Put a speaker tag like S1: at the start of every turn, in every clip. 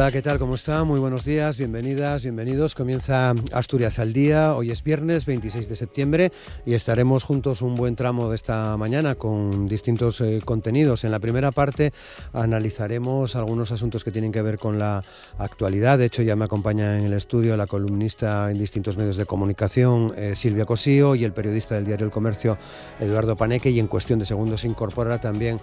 S1: Hola, ¿qué tal? ¿Cómo está? Muy buenos días, bienvenidas, bienvenidos. Comienza Asturias al Día. Hoy es viernes 26 de septiembre y estaremos juntos un buen tramo de esta mañana con distintos contenidos. En la primera parte analizaremos algunos asuntos que tienen que ver con la actualidad. De hecho, ya me acompaña en el estudio la columnista en distintos medios de comunicación, Silvia Cosío, y el periodista del diario El Comercio, Eduardo Paneque. Y en cuestión de segundos se incorporará también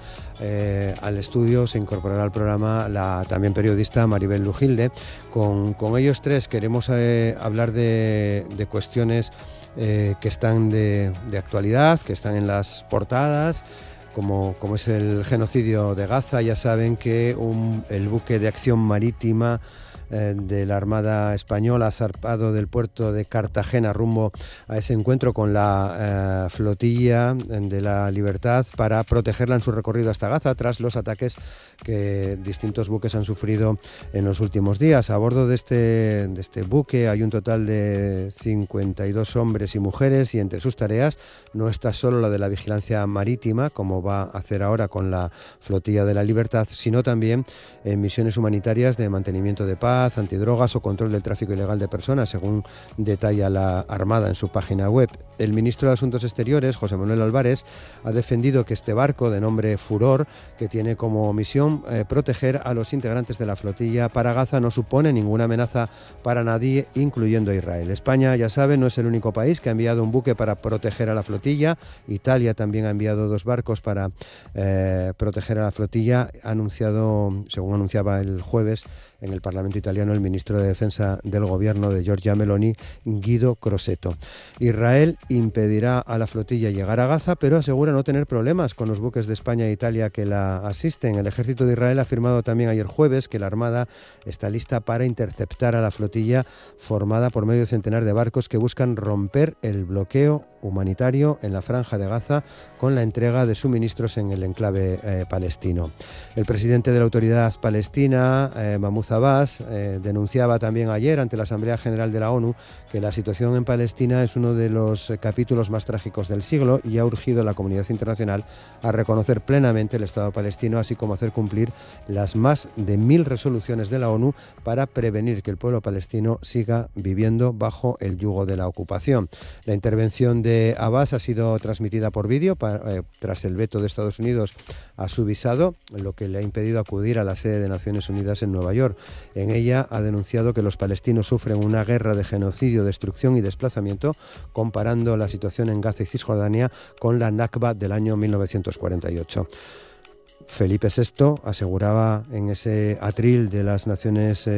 S1: al estudio, se incorporará al programa la también periodista Maribel Lujilde. Con ellos tres queremos hablar de cuestiones que están de actualidad, que están en las portadas, como es el genocidio de Gaza. Ya saben que el buque de acción marítima de la Armada Española ha zarpado del puerto de Cartagena rumbo a ese encuentro con la flotilla de la Libertad para protegerla en su recorrido hasta Gaza tras los ataques que distintos buques han sufrido en los últimos días. A bordo de este buque hay un total de 52 hombres y mujeres, y entre sus tareas no está solo la de la vigilancia marítima, como va a hacer ahora con la flotilla de la Libertad, sino también misiones humanitarias de mantenimiento de paz, antidrogas o control del tráfico ilegal de personas, según detalla la Armada en su página web. El ministro de Asuntos Exteriores, José Manuel Álvarez, ha defendido que este barco, de nombre Furor, que tiene como misión proteger a los integrantes de la flotilla para Gaza, no supone ninguna amenaza para nadie, incluyendo a Israel. España, ya saben, no es el único país que ha enviado un buque para proteger a la flotilla. Italia también ha enviado 2 barcos para proteger a la flotilla. Según anunciaba el jueves en el Parlamento italiano el ministro de Defensa del gobierno de Giorgia Meloni, Guido Crosetto. Israel impedirá a la flotilla llegar a Gaza, pero asegura no tener problemas con los buques de España e Italia que la asisten. El ejército de Israel ha afirmado también ayer jueves que la Armada está lista para interceptar a la flotilla, formada por medio centenar de barcos que buscan romper el bloqueo humanitario en la Franja de Gaza con la entrega de suministros en el enclave palestino. El presidente de la Autoridad Palestina, Mahmoud Abbas, denunciaba también ayer ante la Asamblea General de la ONU que la situación en Palestina es uno de los capítulos más trágicos del siglo, y ha urgido a la comunidad internacional a reconocer plenamente el Estado palestino, así como hacer cumplir las más de 1000 resoluciones de la ONU para prevenir que el pueblo palestino siga viviendo bajo el yugo de la ocupación. La intervención de Abbas ha sido transmitida por vídeo tras el veto de Estados Unidos a su visado, lo que le ha impedido acudir a la sede de Naciones Unidas en Nueva York. En ella ha denunciado que los palestinos sufren una guerra de genocidio, destrucción y desplazamiento, comparando la situación en Gaza y Cisjordania con la Nakba del año 1948. Felipe VI aseguraba en ese atril de las Naciones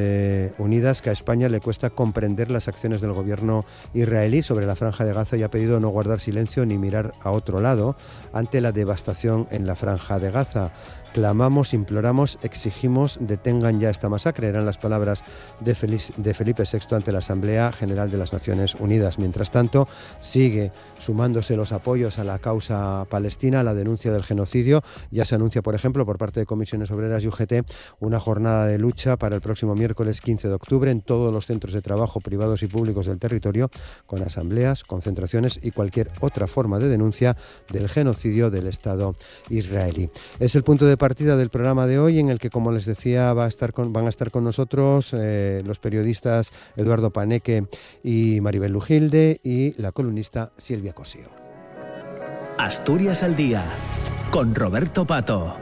S1: Unidas que a España le cuesta comprender las acciones del gobierno israelí sobre la Franja de Gaza, y ha pedido no guardar silencio ni mirar a otro lado ante la devastación en la Franja de Gaza. Clamamos, imploramos, exigimos, detengan ya esta masacre, eran las palabras de Felipe VI ante la Asamblea General de las Naciones Unidas. Mientras tanto, sigue sumándose los apoyos a la causa palestina, a la denuncia del genocidio. Ya se anuncia, por ejemplo, por parte de Comisiones Obreras y UGT, una jornada de lucha para el próximo miércoles 15 de octubre en todos los centros de trabajo privados y públicos del territorio, con asambleas, concentraciones y cualquier otra forma de denuncia del genocidio del Estado israelí. Es el punto de partida del programa de hoy, en el que, como les decía, van a estar con nosotros los periodistas Eduardo Paneque y Maribel Lujilde, y la columnista Silvia Cosío.
S2: Asturias al Día, con Roberto Pato.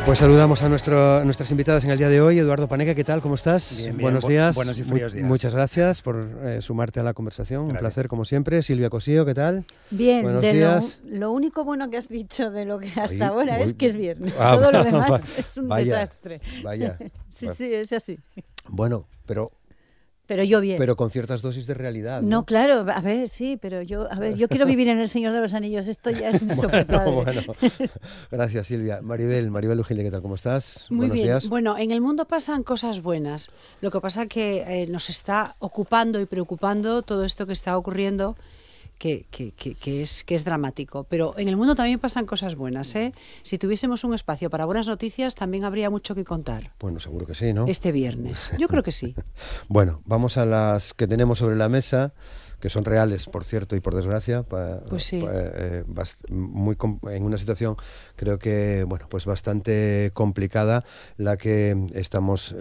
S1: Pues saludamos a nuestras invitadas en el día de hoy. Eduardo Paneque, ¿qué tal? ¿Cómo estás?
S3: Bien,
S1: Buenos días.
S3: Buenos y fríos días.
S1: Muchas gracias por sumarte a la conversación.
S3: Gracias.
S1: Un placer, como siempre. Silvia Cosío, ¿qué tal?
S4: Bien,
S1: Buenos días.
S4: Lo único bueno que has dicho de lo que hasta
S1: Oye,
S4: ahora es que es viernes.
S1: Ah,
S4: Todo lo demás es un
S1: vaya,
S4: desastre.
S1: Vaya.
S4: Sí, es así.
S1: Bueno, pero
S4: Pero yo bien.
S1: Pero con ciertas dosis de realidad, ¿no?
S4: No, claro, a ver, sí, pero yo quiero vivir en El Señor de los Anillos, esto ya es insoportable.
S1: Bueno. Gracias, Silvia. Maribel Lujilde, ¿qué tal? ¿Cómo estás?
S5: Muy
S1: Buenos
S5: bien.
S1: días.
S5: Bueno, en el mundo pasan cosas buenas. Lo que pasa es que nos está ocupando y preocupando todo esto que está ocurriendo que es dramático. Pero en el mundo también pasan cosas buenas, ¿eh? Si tuviésemos un espacio para buenas noticias, también habría mucho que contar.
S1: Bueno, seguro que sí, ¿no?
S5: Este viernes. Yo creo que sí.
S1: Bueno, vamos a las que tenemos sobre la mesa, que son reales, por cierto, y por desgracia,
S5: Pues sí.
S1: En una situación, creo que, bueno, pues bastante complicada la que estamos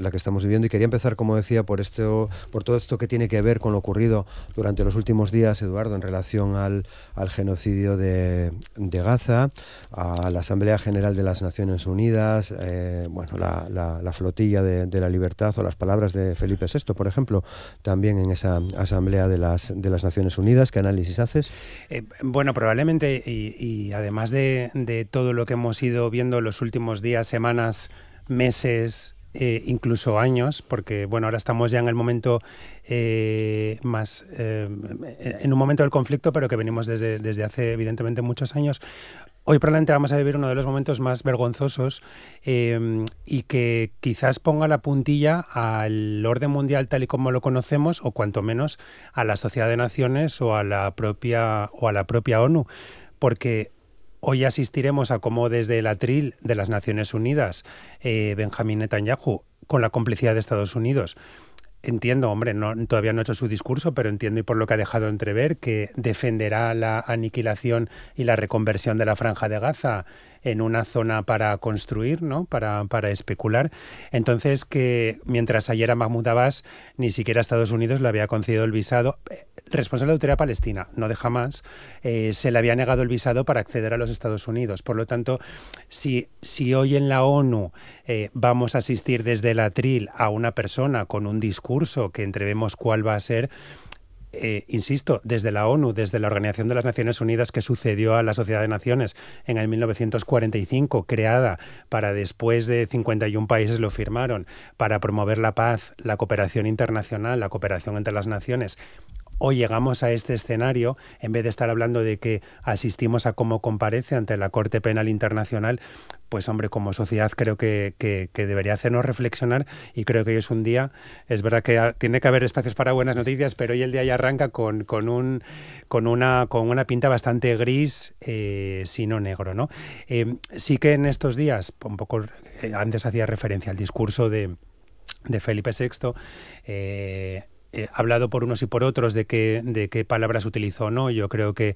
S1: viviendo. Y quería empezar, como decía, por todo esto que tiene que ver con lo ocurrido durante los últimos días, Eduardo, en relación al genocidio de Gaza, a la Asamblea General de las Naciones Unidas, la flotilla de la libertad, o las palabras de Felipe VI, por ejemplo, también en esa Asamblea de las Naciones Unidas. ¿Qué análisis haces?
S3: Bueno, probablemente, y además de todo lo que hemos ido viendo los últimos días, semanas, meses, incluso años, porque bueno, ahora estamos ya en el momento en un momento del conflicto, pero que venimos desde hace evidentemente muchos años. Hoy probablemente vamos a vivir uno de los momentos más vergonzosos y que quizás ponga la puntilla al orden mundial tal y como lo conocemos, o cuanto menos a la Sociedad de Naciones o a la propia ONU, porque hoy asistiremos a cómo desde el atril de las Naciones Unidas, Benjamín Netanyahu, con la complicidad de Estados Unidos, entiendo, hombre, todavía no ha hecho su discurso, pero entiendo, y por lo que ha dejado entrever, que defenderá la aniquilación y la reconversión de la Franja de Gaza en una zona para construir, ¿no? Para especular. Entonces, que mientras ayer a Mahmoud Abbas ni siquiera Estados Unidos le había concedido el visado, responsable de la Autoridad Palestina, no de Hamás, se le había negado el visado para acceder a los Estados Unidos. Por lo tanto, si hoy en la ONU vamos a asistir desde el atril a una persona con un discurso que entrevemos cuál va a ser, insisto, desde la ONU, desde la Organización de las Naciones Unidas, que sucedió a la Sociedad de Naciones en el 1945, creada para, después de 51 países lo firmaron, para promover la paz, la cooperación internacional, la cooperación entre las naciones. Hoy llegamos a este escenario, en vez de estar hablando de que asistimos a cómo comparece ante la Corte Penal Internacional, pues hombre, como sociedad creo que debería hacernos reflexionar, y creo que hoy es un día, es verdad que tiene que haber espacios para buenas noticias, pero hoy el día ya arranca con una pinta bastante gris, si no negro, ¿no? Sí que en estos días, un poco, antes hacía referencia al discurso de Felipe VI, hablado por unos y por otros de qué palabras utilizó o no. Yo creo que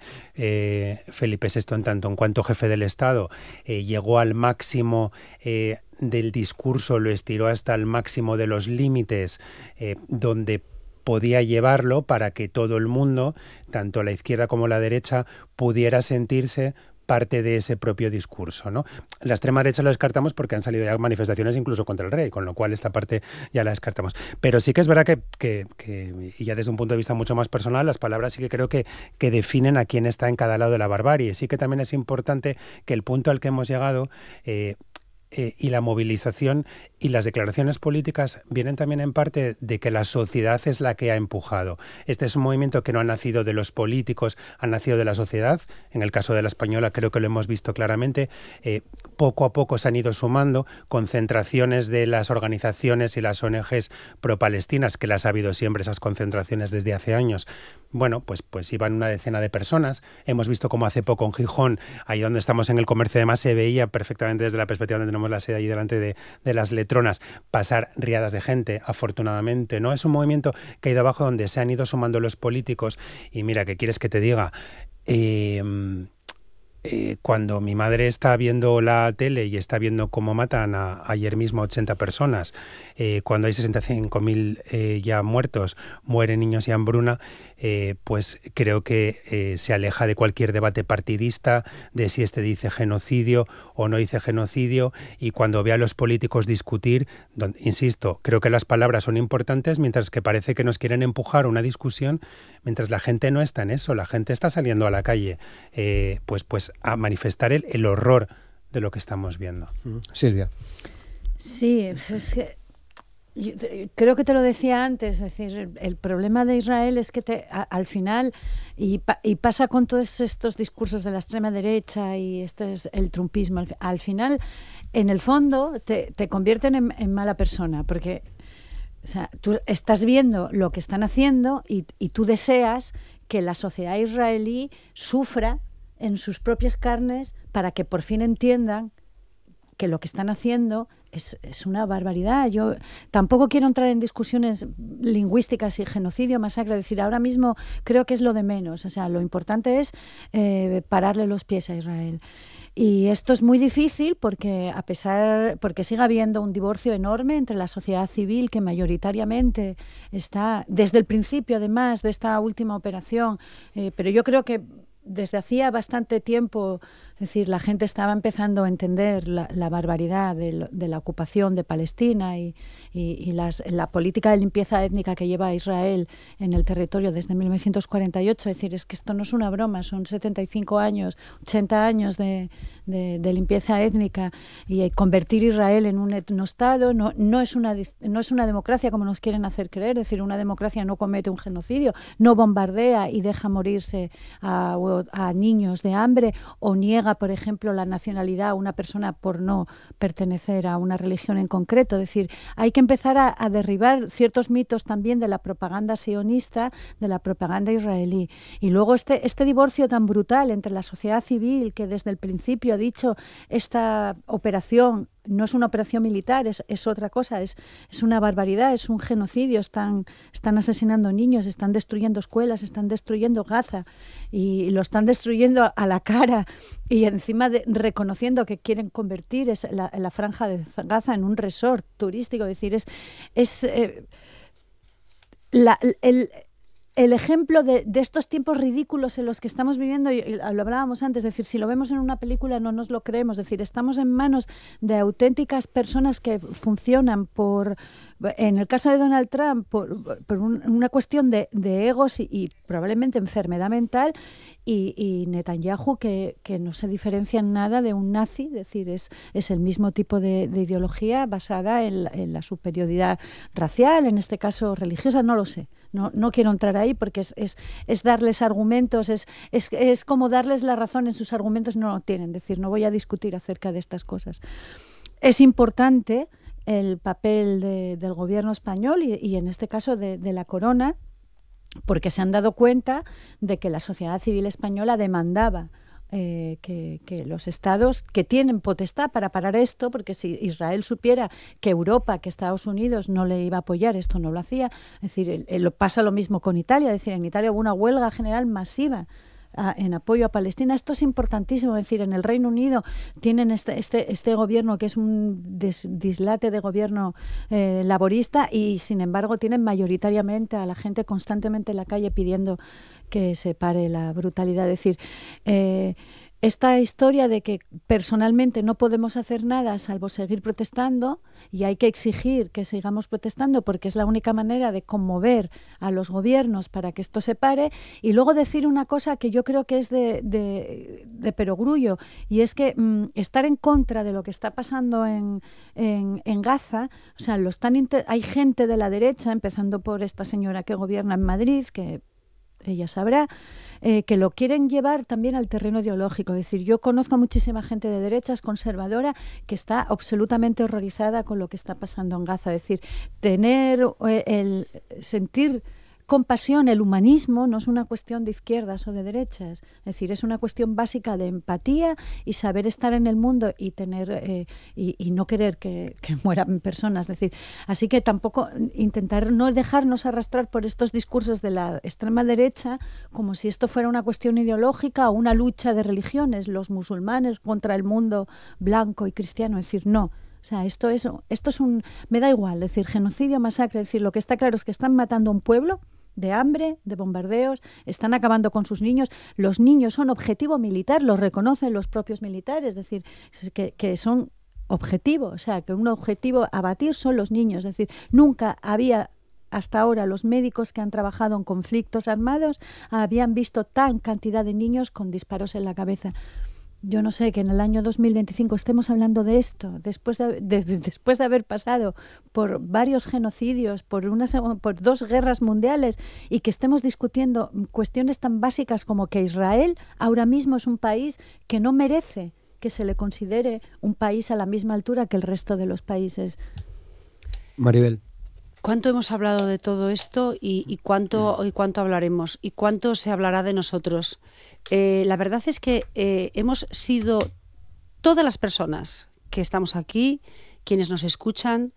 S3: Felipe VI, en cuanto jefe del Estado, llegó al máximo del discurso, lo estiró hasta el máximo de los límites donde podía llevarlo, para que todo el mundo, tanto la izquierda como la derecha, pudiera sentirse parte de ese propio discurso, ¿no? La extrema derecha lo descartamos porque han salido ya manifestaciones incluso contra el rey, con lo cual esta parte ya la descartamos. Pero sí que es verdad que y ya desde un punto de vista mucho más personal, las palabras sí que creo que definen a quién está en cada lado de la barbarie. Sí que también es importante que el punto al que hemos llegado y la movilización y las declaraciones políticas vienen también en parte de que la sociedad es la que ha empujado. Este es un movimiento que no ha nacido de los políticos, ha nacido de la sociedad. En el caso de la española creo que lo hemos visto claramente. Poco a poco se han ido sumando concentraciones de las organizaciones y las ONGs pro-palestinas, que las ha habido siempre, esas concentraciones desde hace años. Bueno, pues iban una decena de personas. Hemos visto como hace poco en Gijón, ahí donde estamos en el comercio, además se veía perfectamente desde la perspectiva donde tenemos la sede, ahí delante de las letronas, pasar riadas de gente, afortunadamente, ¿no? Es un movimiento que ha ido abajo, donde se han ido sumando los políticos. Y mira, ¿qué quieres que te diga? Cuando mi madre está viendo la tele y está viendo cómo matan ayer mismo 80 personas, cuando hay 65.000 ya muertos, mueren niños y hambruna, pues creo que se aleja de cualquier debate partidista, de si dice genocidio o no dice genocidio, y cuando ve a los políticos discutir, insisto, creo que las palabras son importantes, mientras que parece que nos quieren empujar una discusión, mientras la gente no está en eso, la gente está saliendo a la calle, pues a manifestar el horror de lo que estamos viendo.
S1: Silvia.
S4: Sí, es que yo creo que te lo decía antes, es decir, el problema de Israel es que al final, y pasa con todos estos discursos de la extrema derecha y este es el trumpismo, al final, en el fondo, te convierten en mala persona, porque, o sea, tú estás viendo lo que están haciendo y tú deseas que la sociedad israelí sufra en sus propias carnes para que por fin entiendan que lo que están haciendo es una barbaridad. Yo tampoco quiero entrar en discusiones lingüísticas y genocidio, masacre. Es decir, ahora mismo creo que es lo de menos. O sea, lo importante es pararle los pies a Israel. Y esto es muy difícil porque porque sigue habiendo un divorcio enorme entre la sociedad civil, que mayoritariamente está desde el principio, además de esta última operación, pero yo creo que desde hacía bastante tiempo, es decir, la gente estaba empezando a entender la barbaridad de la ocupación de Palestina y la política de limpieza étnica que lleva Israel en el territorio desde 1948. Es decir, es que esto no es una broma, son 75 años, 80 años de limpieza étnica, y convertir Israel en un etnoestado no es una democracia como nos quieren hacer creer. Es decir, una democracia no comete un genocidio, no bombardea y deja morirse a niños de hambre, o niega, por ejemplo, la nacionalidad a una persona por no pertenecer a una religión en concreto. Es decir, hay que empezar a derribar ciertos mitos también de la propaganda sionista, de la propaganda israelí. Y luego este divorcio tan brutal entre la sociedad civil, que desde el principio ha dicho esta operación no es una operación militar, es otra cosa, es una barbaridad, es un genocidio, están asesinando niños, están destruyendo escuelas, están destruyendo Gaza, y lo están destruyendo a la cara, y encima reconociendo que quieren convertir la franja de Gaza en un resort turístico. Es decir, el ejemplo de estos tiempos ridículos en los que estamos viviendo, y lo hablábamos antes, es decir, si lo vemos en una película no nos lo creemos. Es decir, estamos en manos de auténticas personas que funcionan en el caso de Donald Trump, por una cuestión de egos y probablemente enfermedad mental, y Netanyahu, que no se diferencia en nada de un nazi. Es decir, es el mismo tipo de ideología basada en la superioridad racial, en este caso religiosa, no lo sé. No quiero entrar ahí porque es darles argumentos, es como darles la razón en sus argumentos, no lo tienen. Es decir, no voy a discutir acerca de estas cosas. Es importante el papel del gobierno español y en este caso de la Corona, porque se han dado cuenta de que la sociedad civil española demandaba que los estados que tienen potestad para parar esto, porque si Israel supiera que Europa, que Estados Unidos no le iba a apoyar, esto no lo hacía. Es decir, pasa lo mismo con Italia. Es decir, en Italia hubo una huelga general masiva en apoyo a Palestina. Esto es importantísimo. Es decir, en el Reino Unido tienen este gobierno que es un dislate de gobierno laborista, y sin embargo tienen mayoritariamente a la gente constantemente en la calle pidiendo que se pare la brutalidad. Es decir, esta historia de que personalmente no podemos hacer nada salvo seguir protestando, y hay que exigir que sigamos protestando porque es la única manera de conmover a los gobiernos para que esto se pare. Y luego decir una cosa que yo creo que es de perogrullo, y es que estar en contra de lo que está pasando en Gaza, o sea, hay gente de la derecha, empezando por esta señora que gobierna en Madrid, que ella sabrá, que lo quieren llevar también al terreno ideológico. Es decir, yo conozco a muchísima gente de derechas, conservadora, que está absolutamente horrorizada con lo que está pasando en Gaza. Es decir, sentir compasión, el humanismo, no es una cuestión de izquierdas o de derechas. Es decir, es una cuestión básica de empatía y saber estar en el mundo y tener y no querer que mueran personas. Es decir, así que tampoco intentar no dejarnos arrastrar por estos discursos de la extrema derecha como si esto fuera una cuestión ideológica o una lucha de religiones, los musulmanes contra el mundo blanco y cristiano. Es decir, no. O sea, esto es me da igual, es decir, genocidio, masacre. Es decir, lo que está claro es que están matando a un pueblo de hambre, de bombardeos, están acabando con sus niños. Los niños son objetivo militar, los reconocen los propios militares. Es decir, que son objetivo, o sea, que un objetivo a abatir son los niños. Es decir, nunca había hasta ahora los médicos que han trabajado en conflictos armados habían visto tan cantidad de niños con disparos en la cabeza. Yo no sé, que en el año 2025 estemos hablando de esto, después de haber pasado por varios genocidios, por 2 guerras mundiales, y que estemos discutiendo cuestiones tan básicas como que Israel ahora mismo es un país que no merece que se le considere un país a la misma altura que el resto de los países.
S1: Maribel.
S5: ¿Cuánto hemos hablado de todo esto y cuánto hablaremos? ¿Y cuánto se hablará de nosotros? La verdad es que hemos sido todas las personas que estamos aquí, quienes nos escuchan,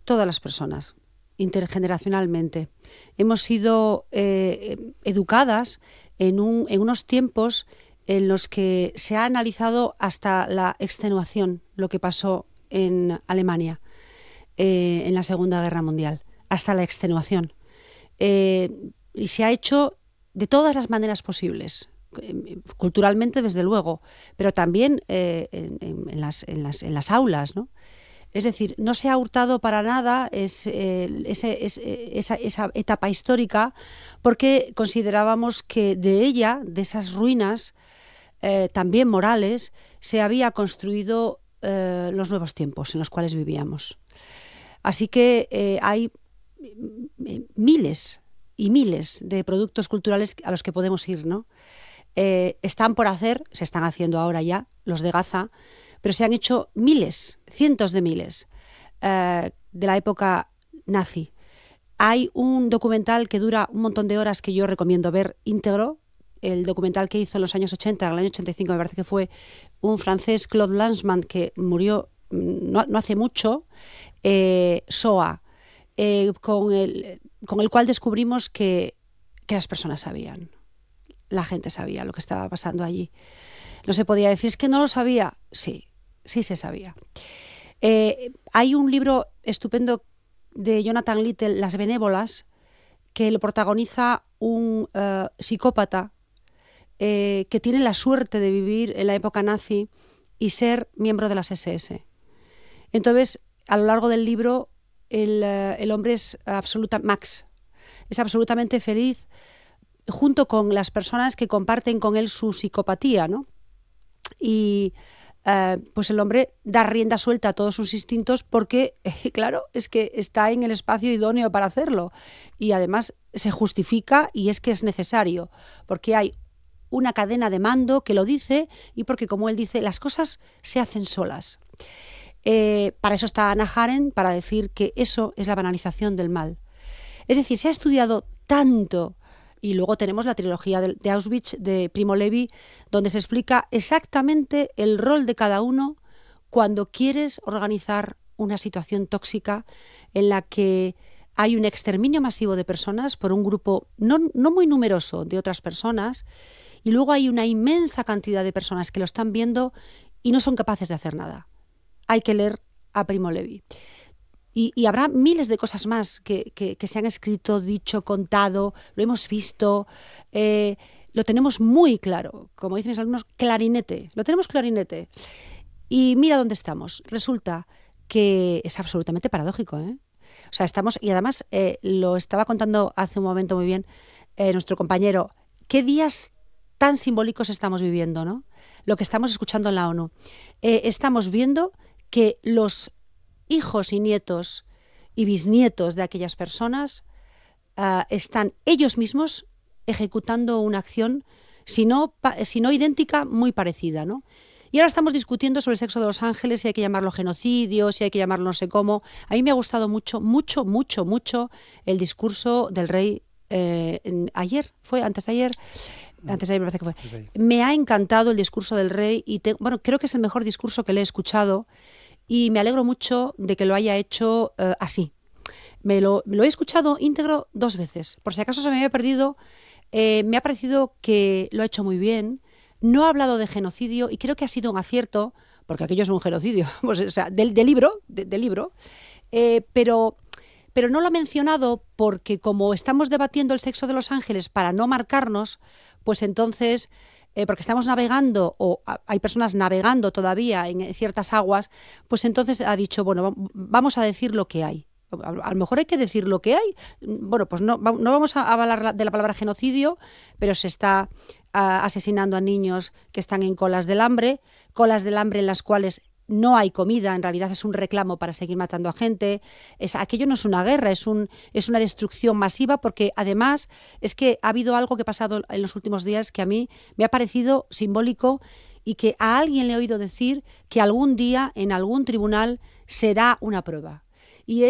S5: todas las personas, intergeneracionalmente. Hemos sido educadas en unos tiempos en los que se ha analizado hasta la extenuación lo que pasó en Alemania en la Segunda Guerra Mundial, hasta la extenuación. Y se ha hecho de todas las maneras posibles, culturalmente desde luego, pero también en las aulas, ¿no? Es decir, no se ha hurtado para nada esa etapa histórica, porque considerábamos que de ella, de esas ruinas también morales, se había construido los nuevos tiempos en los cuales vivíamos. Así que hay miles y miles de productos culturales a los que podemos ir, ¿no? Están por hacer, se están haciendo ahora ya, los de Gaza, pero se han hecho miles, cientos de miles de la época nazi. Hay un documental que dura un montón de horas que yo recomiendo ver íntegro, el documental que hizo en los años 80, en el año 85 me parece que fue un francés, Claude Lanzmann, que murió no hace mucho, SOA, con el cual descubrimos que las personas sabían, la gente sabía lo que estaba pasando allí. No se podía decir, es que no lo sabía. Sí se sabía. Hay un libro estupendo de Jonathan Littell, Las benévolas, que lo protagoniza un psicópata que tiene la suerte de vivir en la época nazi y ser miembro de las SS. Entonces, a lo largo del libro, el hombre es absolutamente feliz junto con las personas que comparten con él su psicopatía, ¿no? Y pues el hombre da rienda suelta a todos sus instintos porque, claro, es que está en el espacio idóneo para hacerlo. Y además se justifica y es que es necesario, porque hay una cadena de mando que lo dice y porque, como él dice, las cosas se hacen solas. Para eso está Hannah Arendt, para decir que eso es la banalización del mal. Es decir, se ha estudiado tanto, y luego tenemos la trilogía de Auschwitz de Primo Levi, donde se explica exactamente el rol de cada uno cuando quieres organizar una situación tóxica en la que hay un exterminio masivo de personas por un grupo no muy numeroso de otras personas, y luego hay una inmensa cantidad de personas que lo están viendo y no son capaces de hacer nada. Hay que leer a Primo Levi. Y habrá miles de cosas más que se han escrito, dicho, contado, lo hemos visto, lo tenemos muy claro. Como dicen mis alumnos, clarinete, lo tenemos clarinete. Y mira dónde estamos. Resulta que es absolutamente paradójico, ¿eh? O sea, estamos, y además lo estaba contando hace un momento muy bien nuestro compañero, qué días tan simbólicos estamos viviendo, ¿no? Lo que estamos escuchando en la ONU. Estamos viendo que los hijos y nietos y bisnietos de aquellas personas están ellos mismos ejecutando una acción, si no idéntica, muy parecida, ¿no? Y ahora estamos discutiendo sobre el sexo de los ángeles, si hay que llamarlo genocidio, si hay que llamarlo no sé cómo. A mí me ha gustado mucho el discurso del rey ayer, ¿fue? Antes de ayer me parece que fue. Me ha encantado el discurso del rey y creo que es el mejor discurso que le he escuchado. Y me alegro mucho de que lo haya hecho así. Me lo he escuchado íntegro 2 veces. Por si acaso se me había perdido, me ha parecido que lo ha hecho muy bien. No ha hablado de genocidio y creo que ha sido un acierto, porque aquello es un genocidio, pues, o sea, del libro, pero no lo ha mencionado porque, como estamos debatiendo el sexo de los ángeles para no marcarnos, pues entonces, porque estamos navegando o hay personas navegando todavía en ciertas aguas, pues entonces ha dicho, bueno, vamos a decir lo que hay. A lo mejor hay que decir lo que hay. Bueno, pues no vamos a hablar de la palabra genocidio, pero se está asesinando a niños que están en colas del hambre en las cuales no hay comida, en realidad es un reclamo para seguir matando a gente. Aquello no es una guerra, es una destrucción masiva, porque además es que ha habido algo que ha pasado en los últimos días que a mí me ha parecido simbólico y que a alguien le he oído decir que algún día en algún tribunal será una prueba. y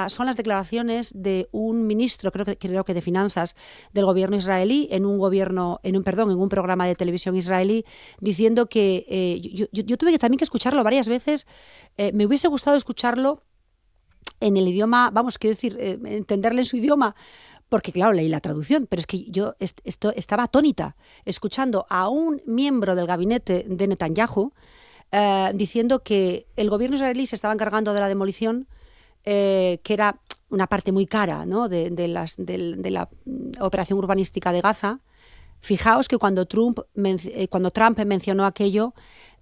S5: son las declaraciones de un ministro, creo que de finanzas del gobierno israelí, en un programa de televisión israelí, diciendo que yo tuve también que escucharlo varias veces. Me hubiese gustado escucharlo en el idioma, quiero decir, entenderle en su idioma, porque claro, leí la traducción, pero es que yo estaba atónita escuchando a un miembro del gabinete de Netanyahu diciendo que el gobierno israelí se estaba encargando de la demolición, que era una parte muy cara, ¿no?, de la operación urbanística de Gaza. Fijaos que cuando Trump mencionó aquello,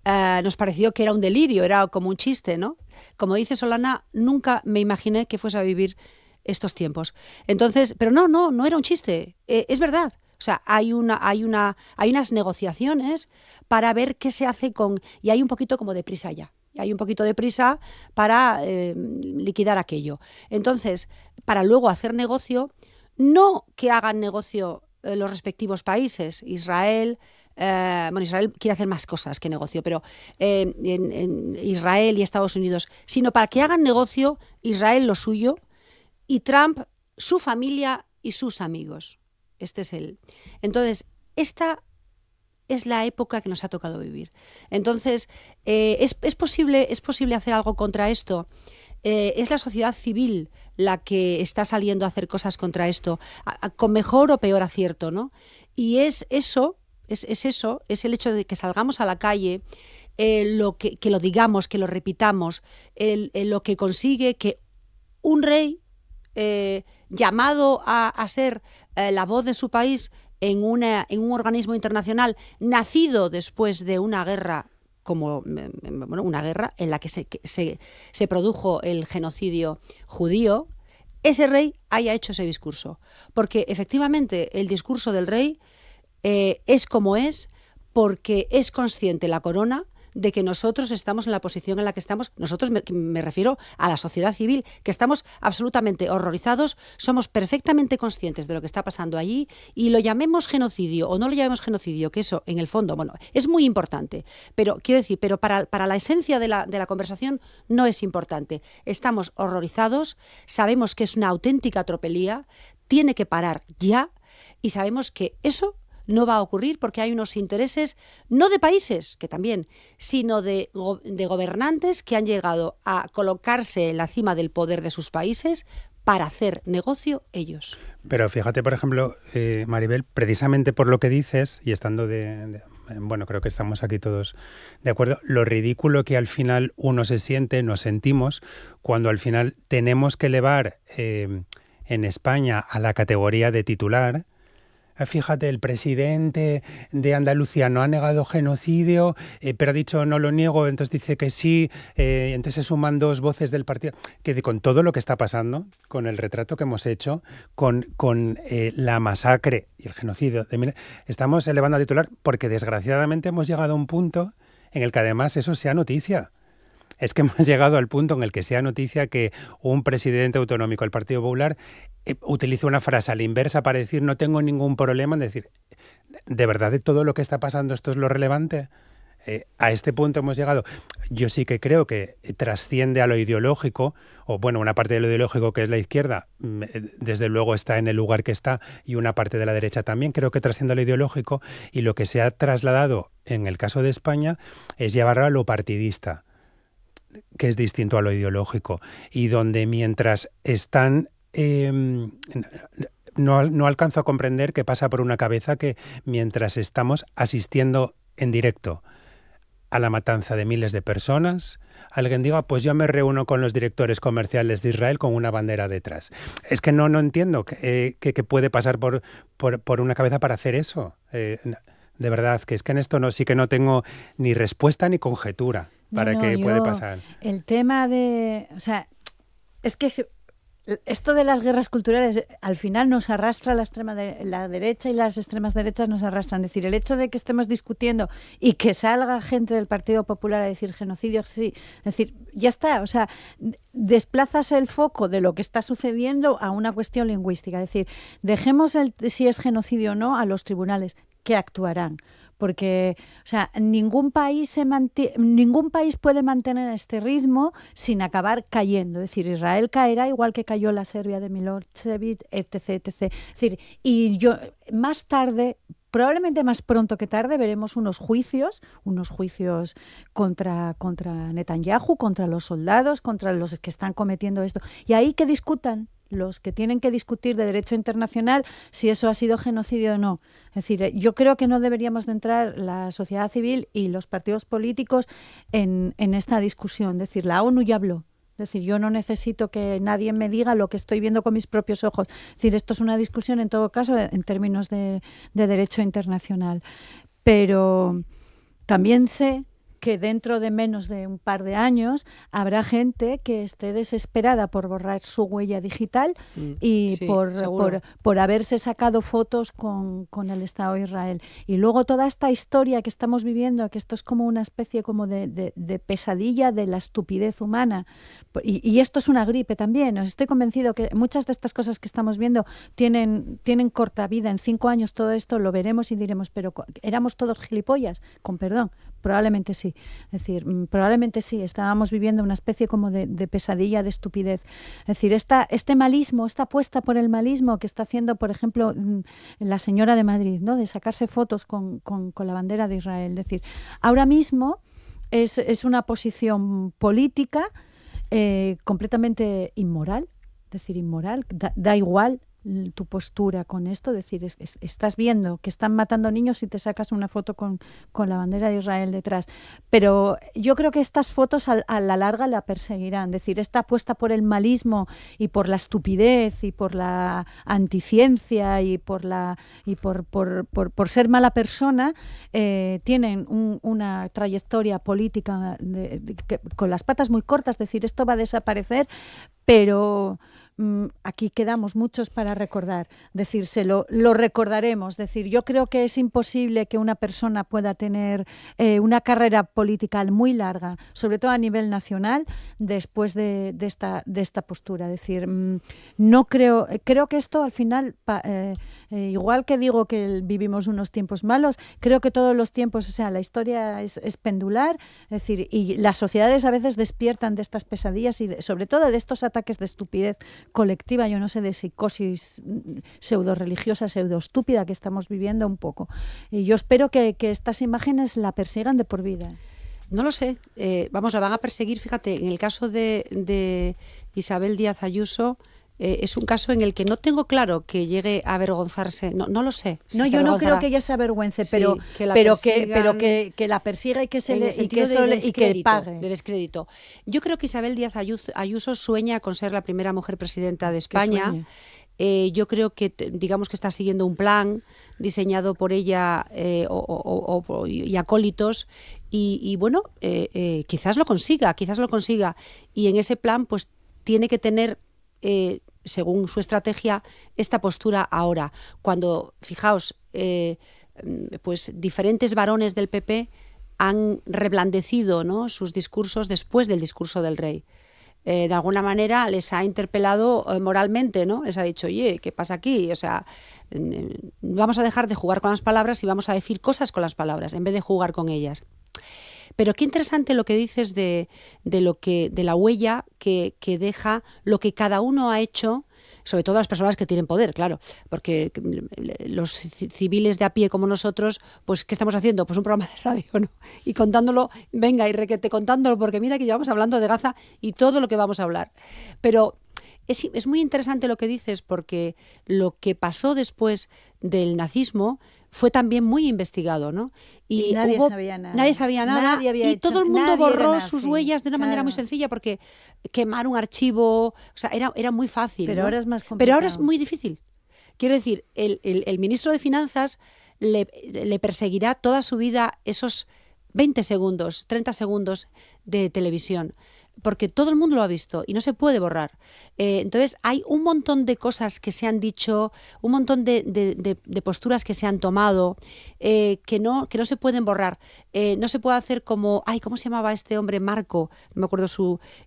S5: nos pareció que era un delirio, era como un chiste, ¿no? Como dice Solana, nunca me imaginé que fuese a vivir estos tiempos. Entonces, pero no era un chiste, es verdad. O sea, hay unas negociaciones para ver qué se hace y hay un poquito como de prisa ya. Hay un poquito de prisa para liquidar aquello. Entonces, para luego hacer negocio, no que hagan negocio los respectivos países, Israel quiere hacer más cosas que negocio, pero en Israel y Estados Unidos, sino para que hagan negocio Israel lo suyo y Trump su familia y sus amigos. Este es él. Entonces, esta es la época que nos ha tocado vivir. Entonces, ¿es posible hacer algo contra esto? Es la sociedad civil la que está saliendo a hacer cosas contra esto, con mejor o peor acierto, ¿no? Y es el hecho de que salgamos a la calle, que lo digamos, que lo repitamos, lo que consigue que un rey llamado a ser la voz de su país en un organismo internacional, nacido después de una guerra, una guerra en la que se produjo el genocidio judío, ese rey haya hecho ese discurso. Porque efectivamente el discurso del rey es como es, porque es consciente la corona de que nosotros estamos en la posición en la que estamos. Nosotros, me refiero a la sociedad civil, que estamos absolutamente horrorizados, somos perfectamente conscientes de lo que está pasando allí, y lo llamemos genocidio o no lo llamemos genocidio, que eso en el fondo, es muy importante, pero quiero decir, para la esencia de la conversación no es importante. Estamos horrorizados, sabemos que es una auténtica tropelía, tiene que parar ya, y sabemos que eso no va a ocurrir porque hay unos intereses, no de países, que también, sino de gobernantes que han llegado a colocarse en la cima del poder de sus países para hacer negocio ellos.
S3: Pero fíjate, por ejemplo, Maribel, precisamente por lo que dices, y estando creo que estamos aquí todos de acuerdo, lo ridículo que al final uno se siente, nos sentimos, cuando al final tenemos que elevar en España a la categoría de titular. Fíjate, el presidente de Andalucía no ha negado genocidio, pero ha dicho no lo niego, entonces dice que sí, entonces se suman dos voces del partido. Que con todo lo que está pasando, con el retrato que hemos hecho, con la masacre y el genocidio, estamos elevando a titular porque desgraciadamente hemos llegado a un punto en el que además eso sea noticia. Es que hemos llegado al punto en el que sea noticia que un presidente autonómico del Partido Popular utilice una frase a la inversa para decir no tengo ningún problema en decir, ¿de verdad de todo lo que está pasando esto es lo relevante? A este punto hemos llegado. Yo sí que creo que trasciende a lo ideológico, o una parte de lo ideológico que es la izquierda, desde luego está en el lugar que está, y una parte de la derecha también, creo que trasciende a lo ideológico, y lo que se ha trasladado en el caso de España es llevarlo a lo partidista, que es distinto a lo ideológico, y donde mientras están... no alcanzo a comprender qué pasa por una cabeza que mientras estamos asistiendo en directo a la matanza de miles de personas, alguien diga, pues yo me reúno con los directores comerciales de Israel con una bandera detrás. Es que no entiendo qué puede pasar por una cabeza para hacer eso. De verdad, que es que en esto sí que no tengo ni respuesta ni conjetura para qué puede pasar.
S4: El tema de... O sea, es que esto de las guerras culturales al final nos arrastra la derecha, y las extremas derechas nos arrastran. Es decir, el hecho de que estemos discutiendo y que salga gente del Partido Popular a decir genocidio, sí, es decir, ya está, o sea, desplazas el foco de lo que está sucediendo a una cuestión lingüística. Es decir, dejemos si es genocidio o no a los tribunales, que actuarán. porque, o sea, ningún país puede mantener este ritmo sin acabar cayendo. Es decir, Israel caerá igual que cayó la Serbia de Milosevic, etc., etc. Es decir, y yo más tarde, probablemente más pronto que tarde, veremos unos juicios contra Netanyahu, contra los soldados, contra los que están cometiendo esto. Y ahí que discutan los que tienen que discutir de derecho internacional si eso ha sido genocidio o no. Es decir, yo creo que no deberíamos de entrar la sociedad civil y los partidos políticos en esta discusión. Es decir, la ONU ya habló. Es decir, yo no necesito que nadie me diga lo que estoy viendo con mis propios ojos. Es decir, esto es una discusión en todo caso en términos de derecho internacional. Pero también sé que dentro de menos de un par de años habrá gente que esté desesperada por borrar su huella digital y
S5: sí,
S4: por haberse sacado fotos con el Estado de Israel. Y luego toda esta historia que estamos viviendo, que esto es como una especie como de pesadilla de la estupidez humana. Y esto es una gripe también. Estoy convencido que muchas de estas cosas que estamos viendo tienen corta vida. En 5 años todo esto lo veremos y diremos, pero ¿éramos todos gilipollas? Con perdón. Probablemente sí. Es decir, probablemente sí. Estábamos viviendo una especie como de pesadilla, de estupidez. Es decir, este malismo, esta apuesta por el malismo que está haciendo, por ejemplo, la señora de Madrid, ¿no? De sacarse fotos con la bandera de Israel. Es decir, ahora mismo es una posición política completamente inmoral. Es decir, inmoral. Da igual tu postura con esto, decir, estás viendo que están matando niños y te sacas una foto con la bandera de Israel detrás. Pero yo creo que estas fotos a la larga la perseguirán. Es decir, esta apuesta por el malismo y por la estupidez y por la anticiencia y por ser mala persona, tienen una trayectoria política con las patas muy cortas. Es decir, esto va a desaparecer, pero aquí quedamos muchos para recordar. Decírselo, lo recordaremos. Decir, yo creo que es imposible que una persona pueda tener una carrera política muy larga, sobre todo a nivel nacional, después de esta postura. Decir, no creo que esto al final, igual que digo que vivimos unos tiempos malos, creo que todos los tiempos, o sea, la historia es pendular, es decir, y las sociedades a veces despiertan de estas pesadillas y sobre todo de estos ataques de estupidez colectiva, yo no sé, de psicosis pseudo-religiosa, pseudo-estúpida que estamos viviendo un poco. Y yo espero que estas imágenes la persigan de por vida.
S5: No lo sé. La van a perseguir, fíjate, en el caso de Isabel Díaz Ayuso, es un caso en el que no tengo claro que llegue a avergonzarse. No lo sé. Si
S4: no, yo no creo que ella se avergüence, pero que la persiga y que que pague.
S5: De descrédito. Yo creo que Isabel Díaz Ayuso sueña con ser la primera mujer presidenta de España. Yo creo que, digamos, que está siguiendo un plan diseñado por ella y acólitos y bueno, quizás lo consiga. Y en ese plan, pues, tiene que tener, según su estrategia, esta postura ahora. Cuando, fijaos, pues diferentes varones del PP han reblandecido, ¿no?, sus discursos después del discurso del rey. De alguna manera les ha interpelado moralmente, ¿no? Les ha dicho, oye, ¿qué pasa aquí? O sea, vamos a dejar de jugar con las palabras y vamos a decir cosas con las palabras en vez de jugar con ellas. Pero qué interesante lo que dices de la huella que deja lo que cada uno ha hecho, sobre todo las personas que tienen poder, claro, porque los civiles de a pie como nosotros, pues ¿qué estamos haciendo? Pues un programa de radio, ¿no? Y contándolo, venga, y requete contándolo, porque mira que llevamos hablando de Gaza y todo lo que vamos a hablar. Pero es muy interesante lo que dices, porque lo que pasó después del nazismo fue también muy investigado, ¿no?
S4: Y nadie sabía nada.
S5: Nadie sabía nada. Y todo el mundo borró sus huellas de una manera muy sencilla, porque quemar un archivo, o sea, era muy fácil.
S4: Pero, ¿no?, ahora es más complicado.
S5: Pero ahora es muy difícil. Quiero decir, el ministro de Finanzas le perseguirá toda su vida esos 20 segundos, 30 segundos de televisión, porque todo el mundo lo ha visto y no se puede borrar. Entonces hay un montón de cosas que se han dicho, un montón de posturas que se han tomado, que no se pueden borrar. No se puede hacer como, ¿cómo se llamaba este hombre? Marco, no me acuerdo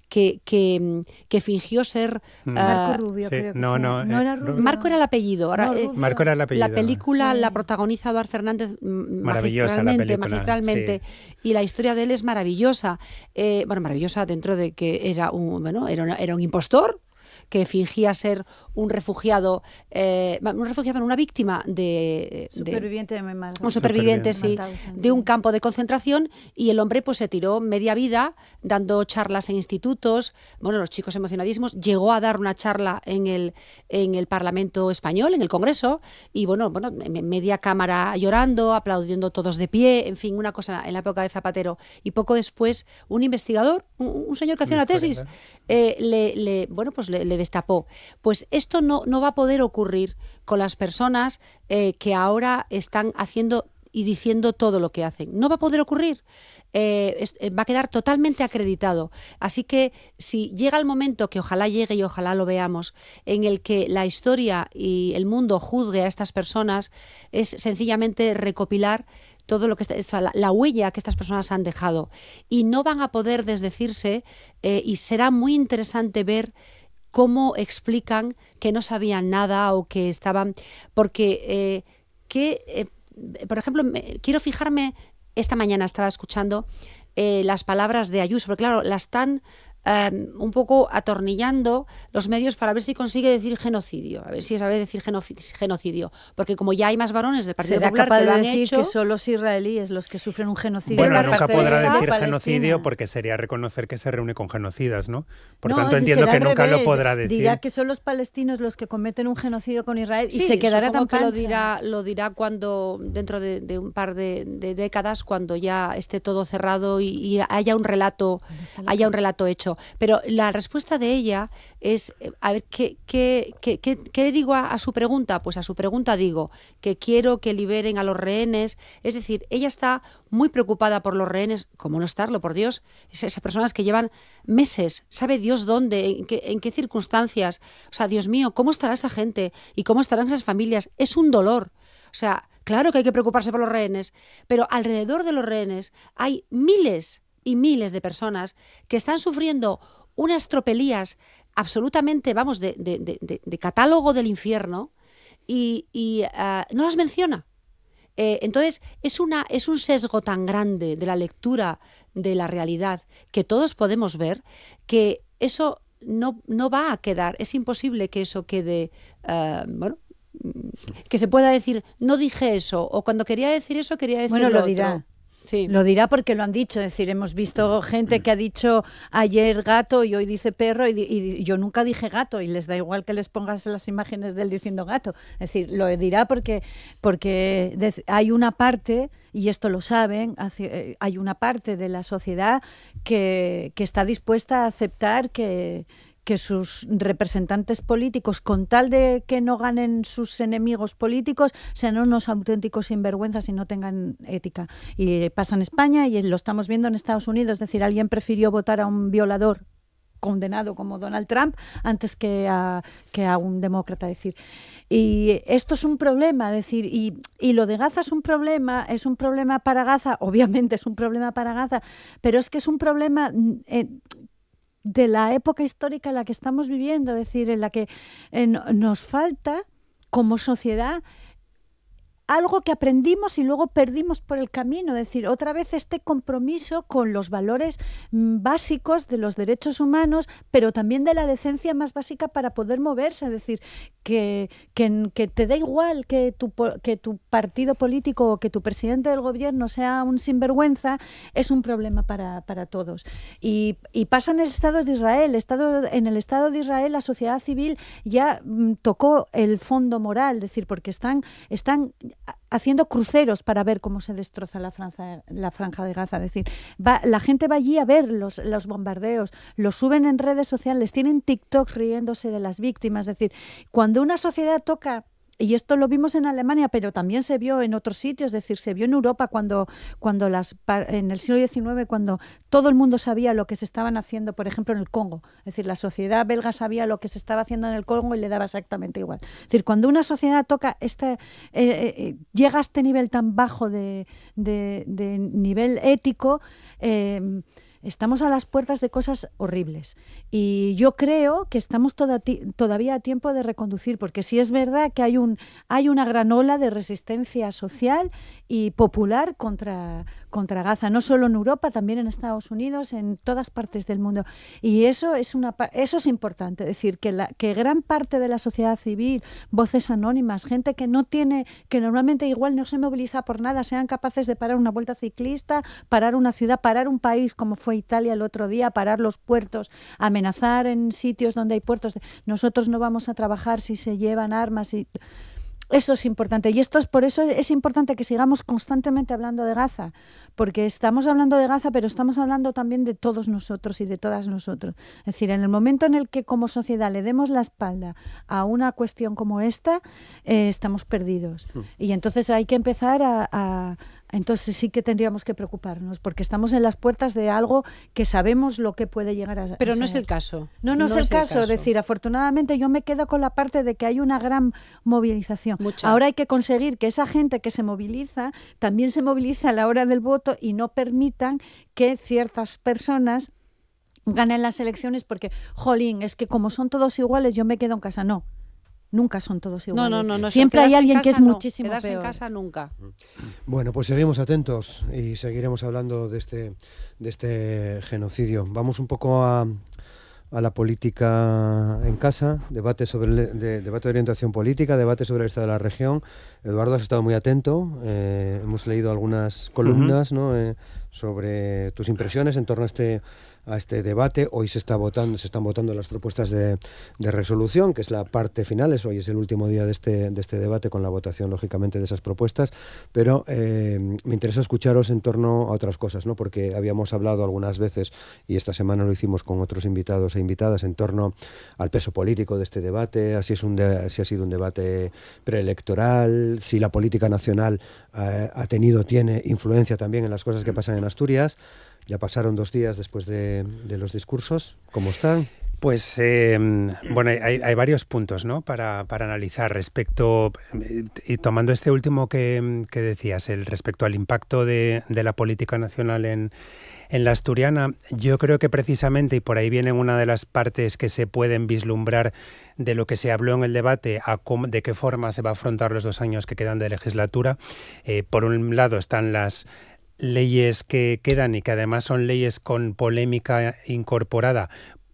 S5: que fingió ser...
S4: Marco Rubio,
S3: sí,
S4: creo que
S3: no,
S4: sea.
S3: no,
S4: No era Rubio.
S5: Marco era el apellido. Ahora,
S4: No, Rubio.
S3: Marco era el apellido.
S5: la película
S4: Sí.
S5: la protagoniza Eduard Fernández
S3: Maravillosa la película,
S5: magistralmente, y la historia de él es maravillosa. Maravillosa dentro de que era un impostor que fingía ser un refugiado, no, una víctima
S4: Superviviente de Mauthausen.
S5: un superviviente, sí,
S4: Mauthausen,
S5: de un campo de concentración, y el hombre pues se tiró media vida dando charlas en institutos, los chicos emocionadísimos, llegó a dar una charla en el Parlamento español, en el Congreso, y media cámara llorando, aplaudiendo todos de pie, en fin, una cosa en la época de Zapatero. Y poco después un investigador, un señor que hacía una tesis, le destapó. Pues esto no va a poder ocurrir con las personas que ahora están haciendo y diciendo todo lo que hacen. No va a poder ocurrir. Va a quedar totalmente acreditado. Así que si llega el momento, que ojalá llegue y ojalá lo veamos, en el que la historia y el mundo juzgue a estas personas, es sencillamente recopilar todo lo que la huella que estas personas han dejado. Y no van a poder desdecirse, y será muy interesante ver cómo explican que no sabían nada o que estaban... Porque, por ejemplo, quiero fijarme, esta mañana estaba escuchando las palabras de Ayuso, porque claro, las están un poco atornillando los medios para ver si consigue decir genocidio, a ver si sabe decir genocidio, porque como ya hay más varones del Partido
S4: ¿Será
S5: Popular
S4: capaz
S5: que lo
S4: de
S5: han
S4: decir
S5: hecho...
S4: que son los israelíes los que sufren un genocidio?
S3: Bueno,
S5: Pero
S3: nunca
S5: la
S3: podrá
S5: respuesta-
S3: decir
S4: Palestina.
S3: genocidio porque sería reconocer que se reúne con genocidas, ¿no? Por
S4: No,
S3: tanto,
S4: será
S3: entiendo que
S4: al
S3: nunca
S4: revés.
S3: lo podrá decir.
S4: Dirá que son los palestinos los que cometen un genocidio con Israel y
S5: Sí,
S4: se quedará
S5: supongo
S4: tan
S5: que
S4: pancha.
S5: lo dirá cuando, dentro de un par de décadas, cuando ya esté todo cerrado y haya un relato hecho. Pero la respuesta de ella es, a ver, ¿qué digo a su pregunta? Pues a su pregunta digo que quiero que liberen a los rehenes. Es decir, ella está muy preocupada por los rehenes. ¿Cómo no estarlo, por Dios? Esas personas que llevan meses, sabe Dios dónde, en qué circunstancias. O sea, Dios mío, ¿cómo estará esa gente? ¿Y cómo estarán esas familias? Es un dolor. O sea, claro que hay que preocuparse por los rehenes, pero alrededor de los rehenes hay miles y miles de personas que están sufriendo unas tropelías absolutamente, de catálogo del infierno, y no las menciona. Entonces, es un sesgo tan grande de la lectura de la realidad que todos podemos ver, que eso no va a quedar. Es imposible que eso quede, que se pueda decir, no dije eso, o cuando quería decir eso, quería decir
S4: Bueno,
S5: lo
S4: lo dirá.
S5: otro. Sí.
S4: Lo dirá porque lo han dicho, es decir, hemos visto gente que ha dicho ayer gato y hoy dice perro y yo nunca dije gato y les da igual que les pongas las imágenes de él diciendo gato. Es decir, lo dirá porque hay una parte, y esto lo saben, hay una parte de la sociedad que está dispuesta a aceptar que sus representantes políticos, con tal de que no ganen sus enemigos políticos, sean unos auténticos sinvergüenzas y no tengan ética. Y pasa en España y lo estamos viendo en Estados Unidos. Es decir, alguien prefirió votar a un violador condenado como Donald Trump antes que a un demócrata. Es decir, y esto es un problema, decir, y lo de Gaza es un problema para Gaza, obviamente es un problema para Gaza, pero es que es un problema de la época histórica en la que estamos viviendo, es decir, en la que nos falta como sociedad algo que aprendimos y luego perdimos por el camino, es decir, otra vez este compromiso con los valores básicos de los derechos humanos, pero también de la decencia más básica para poder moverse, es decir, que te da igual que tu partido político o que tu presidente del gobierno sea un sinvergüenza, es un problema para todos. Y pasa en el Estado de Israel. En el Estado de Israel la sociedad civil ya tocó el fondo moral, es decir, porque están haciendo cruceros para ver cómo se destroza la franja de Gaza. Es decir, la gente va allí a ver los bombardeos, los suben en redes sociales, tienen TikToks riéndose de las víctimas. Es decir, cuando una sociedad toca, y esto lo vimos en Alemania, pero también se vio en otros sitios, es decir, se vio en Europa cuando en el siglo XIX, cuando todo el mundo sabía lo que se estaban haciendo, por ejemplo, en el Congo. Es decir, la sociedad belga sabía lo que se estaba haciendo en el Congo y le daba exactamente igual. Es decir, cuando una sociedad toca llega a este nivel tan bajo de nivel ético, estamos a las puertas de cosas horribles. Y yo creo que estamos todavía a tiempo de reconducir, porque sí es verdad que hay una gran ola de resistencia social y popular contra Gaza, no solo en Europa, también en Estados Unidos, en todas partes del mundo. Y eso es importante, es decir, que gran parte de la sociedad civil, voces anónimas, gente que normalmente igual no se moviliza por nada, sean capaces de parar una vuelta ciclista, parar una ciudad, parar un país como fue Italia el otro día, parar los puertos, amenazar en sitios donde hay puertos. Nosotros no vamos a trabajar si se llevan armas. Eso es importante, y por eso es importante que sigamos constantemente hablando de Gaza, porque estamos hablando de Gaza, pero estamos hablando también de todos nosotros y de todas nosotros. Es decir, en el momento en el que como sociedad le demos la espalda a una cuestión como esta, estamos perdidos. Y entonces hay que empezar entonces sí que tendríamos que preocuparnos, porque estamos en las puertas de algo que sabemos lo que puede llegar a ser.
S5: Pero no es el caso.
S4: No es el caso. Es decir, afortunadamente yo me quedo con la parte de que hay una gran movilización.
S5: Mucha.
S4: Ahora hay que conseguir que esa gente que se moviliza también se movilice a la hora del voto y no permitan que ciertas personas ganen las elecciones porque, jolín, es que como son todos iguales yo me quedo en casa. No. Nunca son todos iguales.
S5: No.
S4: Siempre hay alguien que es muchísimo
S5: peor. Quedarse en casa nunca.
S1: Bueno, pues seguimos atentos y seguiremos hablando de este genocidio. Vamos un poco a la política en casa, debate de orientación política, debate sobre el estado de la región. Eduardo, has estado muy atento. Hemos leído algunas columnas, ¿no? Sobre tus impresiones en torno a este debate. Hoy se están votando las propuestas de resolución, que es la parte final. Hoy es el último día de este debate, con la votación, lógicamente, de esas propuestas. Pero me interesa escucharos en torno a otras cosas, ¿no? Porque habíamos hablado algunas veces, y esta semana lo hicimos con otros invitados e invitadas, en torno al peso político de este debate, si ha sido un debate preelectoral, si la política nacional tiene influencia también en las cosas que pasan en Asturias. Ya pasaron 2 días después de los discursos. ¿Cómo están?
S3: Pues bueno, hay varios puntos, ¿no? para analizar respecto, y tomando este último que decías, respecto al impacto de la política nacional en la asturiana. Yo creo que precisamente, y por ahí viene una de las partes que se pueden vislumbrar de lo que se habló en el debate, de qué forma se va a afrontar los 2 años que quedan de legislatura. Por un lado están las leyes que quedan y que además son leyes con polémica incorporada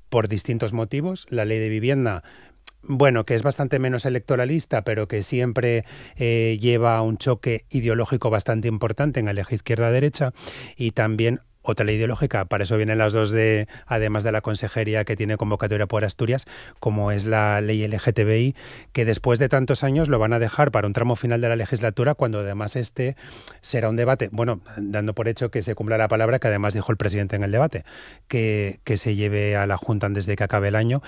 S3: por distintos motivos. La ley de vivienda, bueno, que es bastante menos electoralista, pero que siempre lleva un choque ideológico bastante importante en el eje izquierda-derecha, y también otra ley ideológica, para eso vienen las dos además de la consejería que tiene convocatoria por Asturias, como es la ley LGTBI, que después de tantos años lo van a dejar para un tramo final de la legislatura, cuando además será un debate, bueno, dando por hecho que se cumpla la palabra que además dijo el presidente en el debate, que se lleve a la Junta antes de que acabe el año.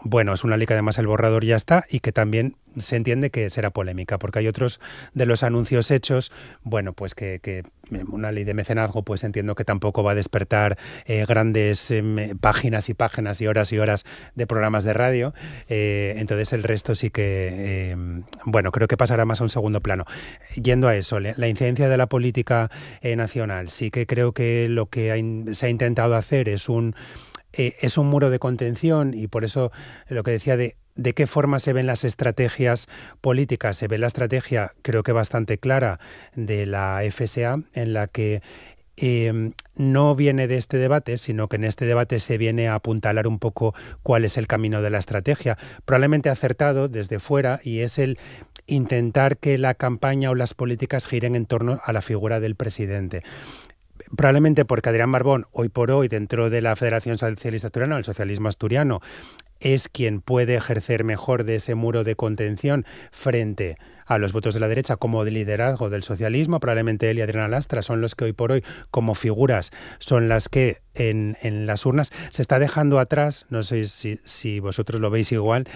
S3: Bueno, es una ley que además el borrador ya está y que también se entiende que será polémica, porque hay otros de los anuncios hechos, bueno, pues que una ley de mecenazgo, pues entiendo que tampoco va a despertar grandes páginas y páginas y horas de programas de radio. Entonces el resto sí que, bueno, creo que pasará más a un segundo plano. Yendo a eso, la incidencia de la política nacional, sí que creo que lo que se ha intentado hacer es un muro de contención, y por eso lo que decía de qué forma se ven las estrategias políticas. Se ve la estrategia, creo que bastante clara, de la FSA, en la que no viene de este debate, sino que en este debate se viene a apuntalar un poco cuál es el camino de la estrategia, probablemente acertado desde fuera, y es el intentar que la campaña o las políticas giren en torno a la figura del presidente. Probablemente porque Adrián Barbón, hoy por hoy, dentro de la Federación Socialista Asturiana, el socialismo asturiano, es quien puede ejercer mejor de ese muro de contención frente a los votos de la derecha, como de liderazgo del socialismo. Probablemente él y Adriana Lastra son los que hoy por hoy, como figuras, son las que en las urnas se está dejando atrás, no sé si vosotros lo veis igual,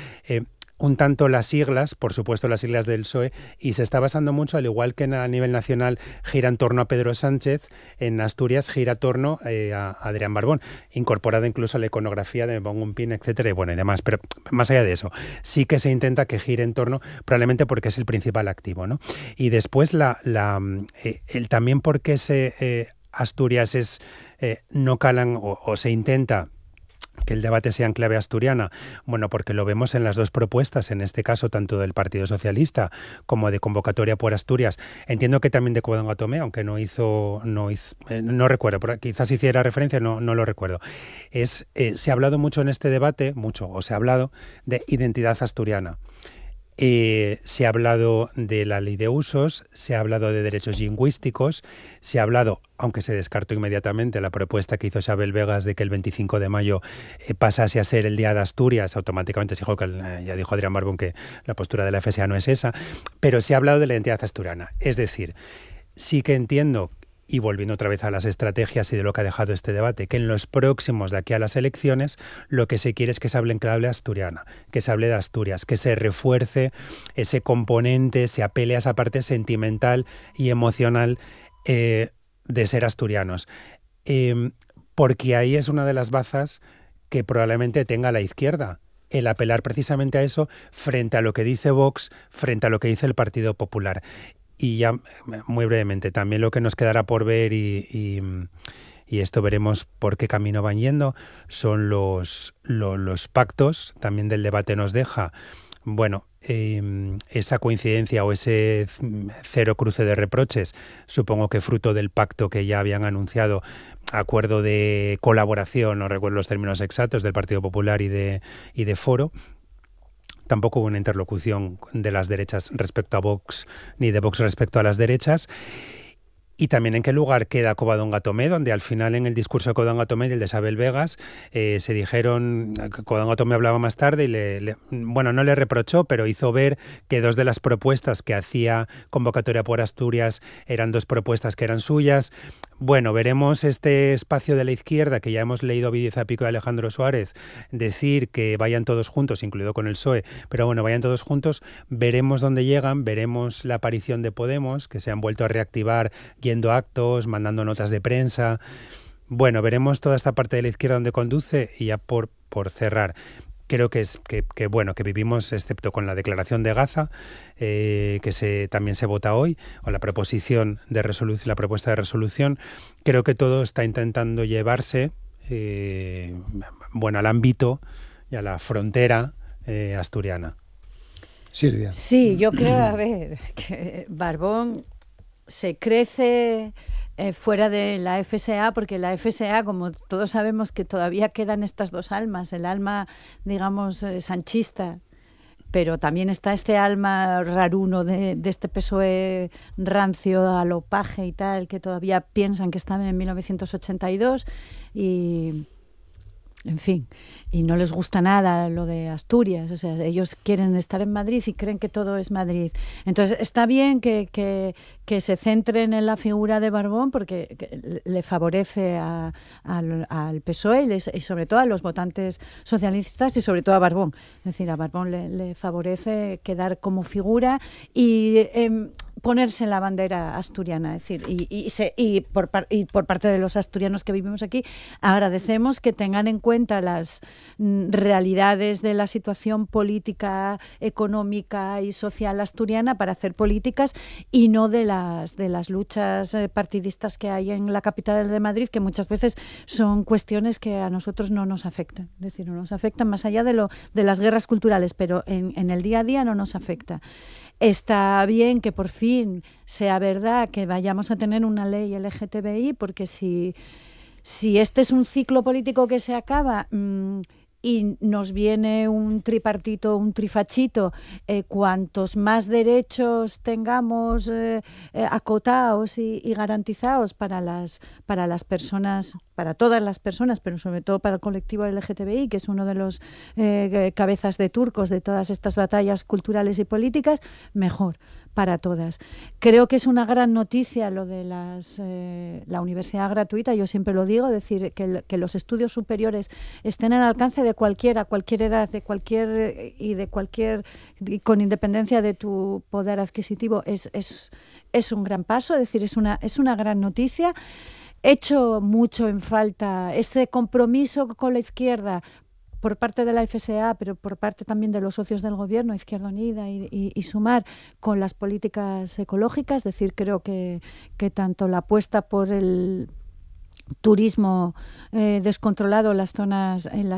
S3: un tanto las siglas, por supuesto las siglas del PSOE, y se está basando mucho, al igual que a nivel nacional gira en torno a Pedro Sánchez, en Asturias gira en torno a Adrián Barbón, incorporado incluso a la iconografía de Me pongo un pin, etcétera, y bueno, y demás. Pero más allá de eso, sí que se intenta que gire en torno, probablemente porque es el principal activo, ¿no? Y después también porque Asturias no calan o se intenta que el debate sea en clave asturiana. Bueno, porque lo vemos en las dos propuestas, en este caso tanto del Partido Socialista como de Convocatoria por Asturias. Entiendo que también de Covadonga Tomé, aunque no recuerdo, quizás hiciera referencia, no lo recuerdo. Se ha hablado mucho en este debate, se ha hablado de identidad asturiana. Se ha hablado de la ley de usos, se ha hablado de derechos lingüísticos, se ha hablado, aunque se descartó inmediatamente la propuesta que hizo Xabel Vegas de que el 25 de mayo pasase a ser el Día de Asturias, automáticamente se dijo ya dijo Adrián Barbón que la postura de la FSA no es esa, pero se ha hablado de la identidad asturiana. Es decir, sí que entiendo, y volviendo otra vez a las estrategias y de lo que ha dejado este debate, que en los próximos, de aquí a las elecciones, lo que se quiere es que se hable en clave asturiana, que se hable de Asturias, que se refuerce ese componente, se apele a esa parte sentimental y emocional de ser asturianos. Porque ahí es una de las bazas que probablemente tenga la izquierda, el apelar precisamente a eso frente a lo que dice Vox, frente a lo que dice el Partido Popular. Y ya muy brevemente, también lo que nos quedará por ver y esto veremos por qué camino van yendo, son los pactos. También del debate nos deja, bueno, esa coincidencia o ese cero cruce de reproches, supongo que fruto del pacto que ya habían anunciado, acuerdo de colaboración, no recuerdo los términos exactos, del Partido Popular y de Foro. Tampoco hubo una interlocución de las derechas respecto a Vox, ni de Vox respecto a las derechas. Y también en qué lugar queda Covadonga Tomé, donde al final en el discurso de Covadonga Tomé y el de Xabel Vegas se dijeron, Covadonga Tomé hablaba más tarde y no le reprochó, pero hizo ver que dos de las propuestas que hacía Convocatoria por Asturias eran dos propuestas que eran suyas. Bueno, veremos este espacio de la izquierda, que ya hemos leído a Ovidio Zapico y Alejandro Suárez decir que vayan todos juntos, incluido con el PSOE, pero bueno, vayan todos juntos, veremos dónde llegan, veremos la aparición de Podemos, que se han vuelto a reactivar yendo a actos, mandando notas de prensa. Bueno, veremos toda esta parte de la izquierda donde conduce. Y ya por cerrar, creo que vivimos, excepto con la declaración de Gaza, también se vota hoy, o la proposición de resolución, la propuesta de resolución, creo que todo está intentando llevarse al ámbito y a la frontera asturiana.
S1: Silvia.
S4: Sí, yo creo, a ver, que Barbón se crece fuera de la FSA, porque la FSA, como todos sabemos, que todavía quedan estas dos almas, el alma, digamos, sanchista, pero también está este alma raruno de este PSOE rancio a lo paje y tal, que todavía piensan que estaban en 1982 y... En fin, y no les gusta nada lo de Asturias, o sea, ellos quieren estar en Madrid y creen que todo es Madrid. Entonces, está bien que se centren en la figura de Barbón porque le favorece al PSOE y sobre todo a los votantes socialistas y sobre todo a Barbón. Es decir, a Barbón le favorece quedar como figura y ponerse la bandera asturiana, es decir, y por parte de los asturianos que vivimos aquí, agradecemos que tengan en cuenta las realidades de la situación política, económica y social asturiana para hacer políticas y no de las luchas partidistas que hay en la capital de Madrid, que muchas veces son cuestiones que a nosotros no nos afectan, es decir, no nos afectan más allá de las guerras culturales, pero en el día a día no nos afecta. Está bien que por fin sea verdad que vayamos a tener una ley LGTBI, porque si este es un ciclo político que se acaba y nos viene un tripartito, un trifachito, cuantos más derechos tengamos acotados y garantizados para las personas, para todas las personas, pero sobre todo para el colectivo LGTBI, que es uno de los cabezas de turcos de todas estas batallas culturales y políticas, mejor para todas. Creo que es una gran noticia lo de la universidad gratuita, yo siempre lo digo, decir que los estudios superiores estén al alcance de cualquier edad, y con independencia de tu poder adquisitivo, es un gran paso, es decir, es una gran noticia. Hecho mucho en falta este compromiso con la izquierda por parte de la FSA, pero por parte también de los socios del gobierno, Izquierda Unida y Sumar, con las políticas ecológicas. Es decir, creo que tanto la apuesta por turismo descontrolado en las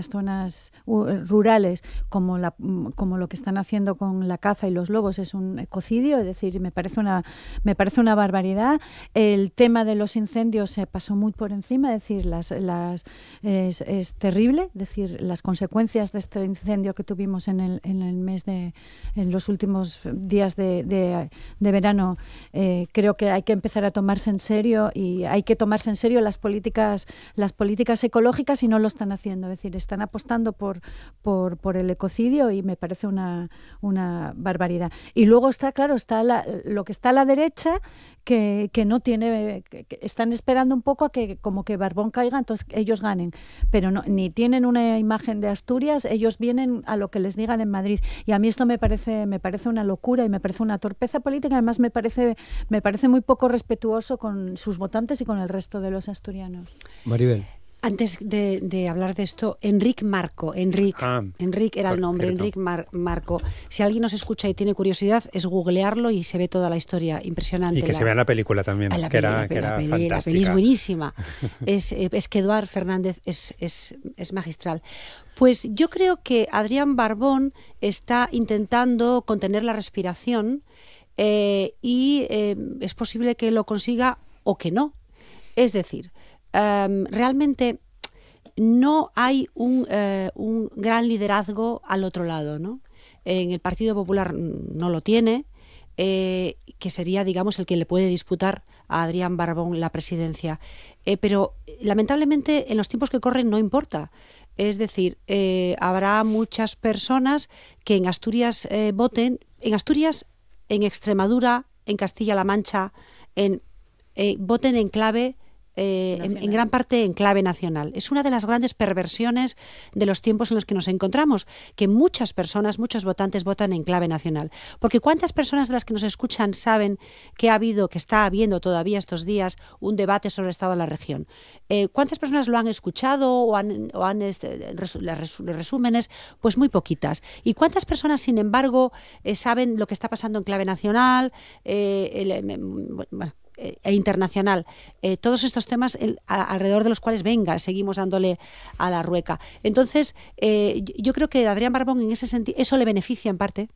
S4: zonas rurales, como lo que están haciendo con la caza y los lobos, es un ecocidio, es decir, me parece una barbaridad. El tema de los incendios se pasó muy por encima, es decir, es terrible, es decir, las consecuencias de este incendio que tuvimos en los últimos días de verano, creo que hay que empezar a tomarse en serio, y hay que tomarse en serio las políticas ecológicas, y no lo están haciendo, es decir, están apostando por el ecocidio, y me parece una barbaridad. Y luego está lo que está a la derecha, que no tiene, que están esperando un poco a que como que Barbón caiga, entonces ellos ganen, pero no, ni tienen una imagen de Asturias, ellos vienen a lo que les digan en Madrid, y a mí esto me parece una locura, y me parece una torpeza política, además me parece muy poco respetuoso con sus votantes y con el resto de los asturianos.
S1: Maribel.
S5: Antes de hablar de esto, Enric Marco. Enric era el nombre, Enric Marco. Si alguien nos escucha y tiene curiosidad, es googlearlo y se ve toda la historia impresionante.
S3: Y que se vea la película también, que era fantástica.
S5: La peli es buenísima. Es que Eduard Fernández es magistral. Pues yo creo que Adrián Barbón está intentando contener la respiración, y es posible que lo consiga o que no. Es decir, realmente no hay un gran liderazgo al otro lado, ¿no? En el Partido Popular no lo tiene, que sería, digamos, el que le puede disputar a Adrián Barbón la presidencia. Pero lamentablemente en los tiempos que corren no importa. Es decir, habrá muchas personas que en Asturias voten, en Asturias, en Extremadura, en Castilla-La Mancha, voten en clave, en gran parte en clave nacional. Es una de las grandes perversiones de los tiempos en los que nos encontramos, que muchas personas, muchos votantes votan en clave nacional. Porque ¿cuántas personas de las que nos escuchan saben que está habiendo todavía estos días un debate sobre el estado de la región? ¿Cuántas personas lo han escuchado o han los resúmenes? Pues muy poquitas. ¿Y cuántas personas, sin embargo, saben lo que está pasando en clave nacional? E internacional, todos estos temas alrededor de los cuales seguimos dándole a la rueca. Entonces, yo creo que Adrián Barbón, en ese sentido, eso le beneficia en parte,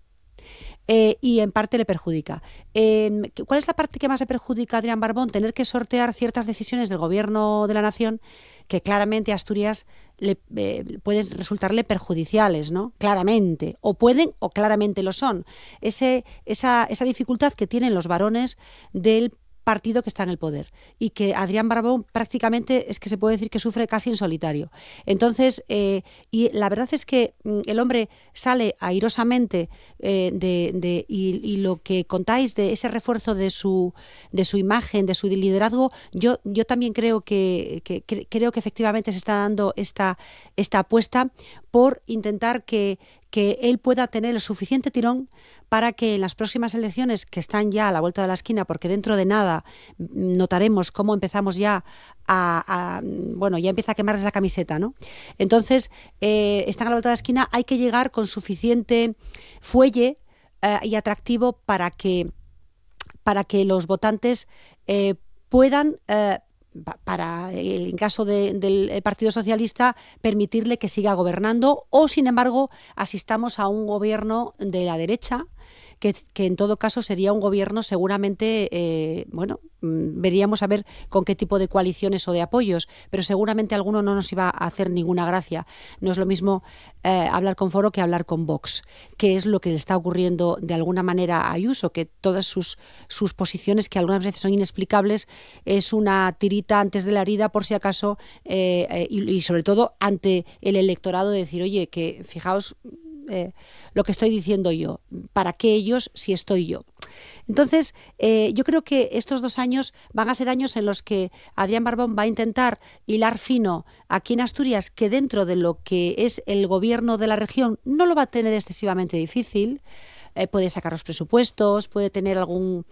S5: y en parte le perjudica. ¿Cuál es la parte que más le perjudica a Adrián Barbón? Tener que sortear ciertas decisiones del gobierno de la nación que claramente a Asturias pueden resultarle perjudiciales, ¿no? Claramente, o pueden o claramente lo son. Esa dificultad que tienen los varones del partido que está en el poder, y que Adrián Barbón prácticamente es que se puede decir que sufre casi en solitario. Entonces, y la verdad es que el hombre sale airosamente y lo que contáis de ese refuerzo de su imagen, de su liderazgo, yo también creo que efectivamente se está dando esta apuesta por intentar que él pueda tener el suficiente tirón para que en las próximas elecciones, que están ya a la vuelta de la esquina, porque dentro de nada notaremos cómo empezamos ya ya empieza a quemarles la camiseta, ¿no? Entonces, están a la vuelta de la esquina, hay que llegar con suficiente fuelle y atractivo para que los votantes puedan... en caso del Partido Socialista, permitirle que siga gobernando, o sin embargo asistamos a un gobierno de la derecha que en todo caso sería un gobierno seguramente, veríamos a ver con qué tipo de coaliciones o de apoyos, pero seguramente alguno no nos iba a hacer ninguna gracia. No es lo mismo hablar con Foro que hablar con Vox, que es lo que le está ocurriendo de alguna manera a Ayuso, que todas sus posiciones, que algunas veces son inexplicables, es una tirita antes de la herida por si acaso, y sobre todo ante el electorado, de decir, oye, que fijaos lo que estoy diciendo yo, ¿para qué ellos si estoy yo? Entonces, yo creo que estos 2 años van a ser años en los que Adrián Barbón va a intentar hilar fino aquí en Asturias, que dentro de lo que es el gobierno de la región no lo va a tener excesivamente difícil. Puede sacar los presupuestos, puede tener algún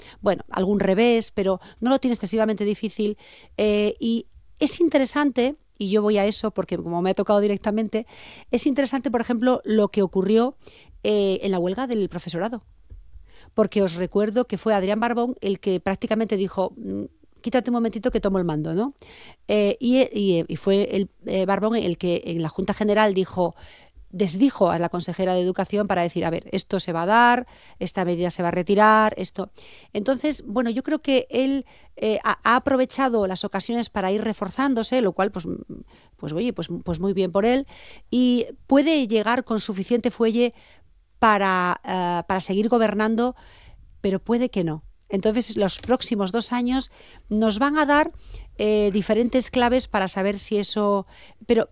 S5: revés, pero no lo tiene excesivamente difícil, y es interesante. Y yo voy a eso porque, como me ha tocado directamente, es interesante, por ejemplo, lo que ocurrió en la huelga del profesorado. Porque os recuerdo que fue Adrián Barbón el que prácticamente dijo, quítate un momentito que tomo el mando, ¿no? Y fue Barbón el que en la Junta General desdijo a la consejera de Educación para decir, a ver, esto se va a dar, esta medida se va a retirar, esto. Entonces, bueno, yo creo que él ha aprovechado las ocasiones para ir reforzándose, lo cual, pues muy bien por él, y puede llegar con suficiente fuelle para seguir gobernando, pero puede que no. Entonces, los próximos 2 años nos van a dar diferentes claves para saber si eso... Pero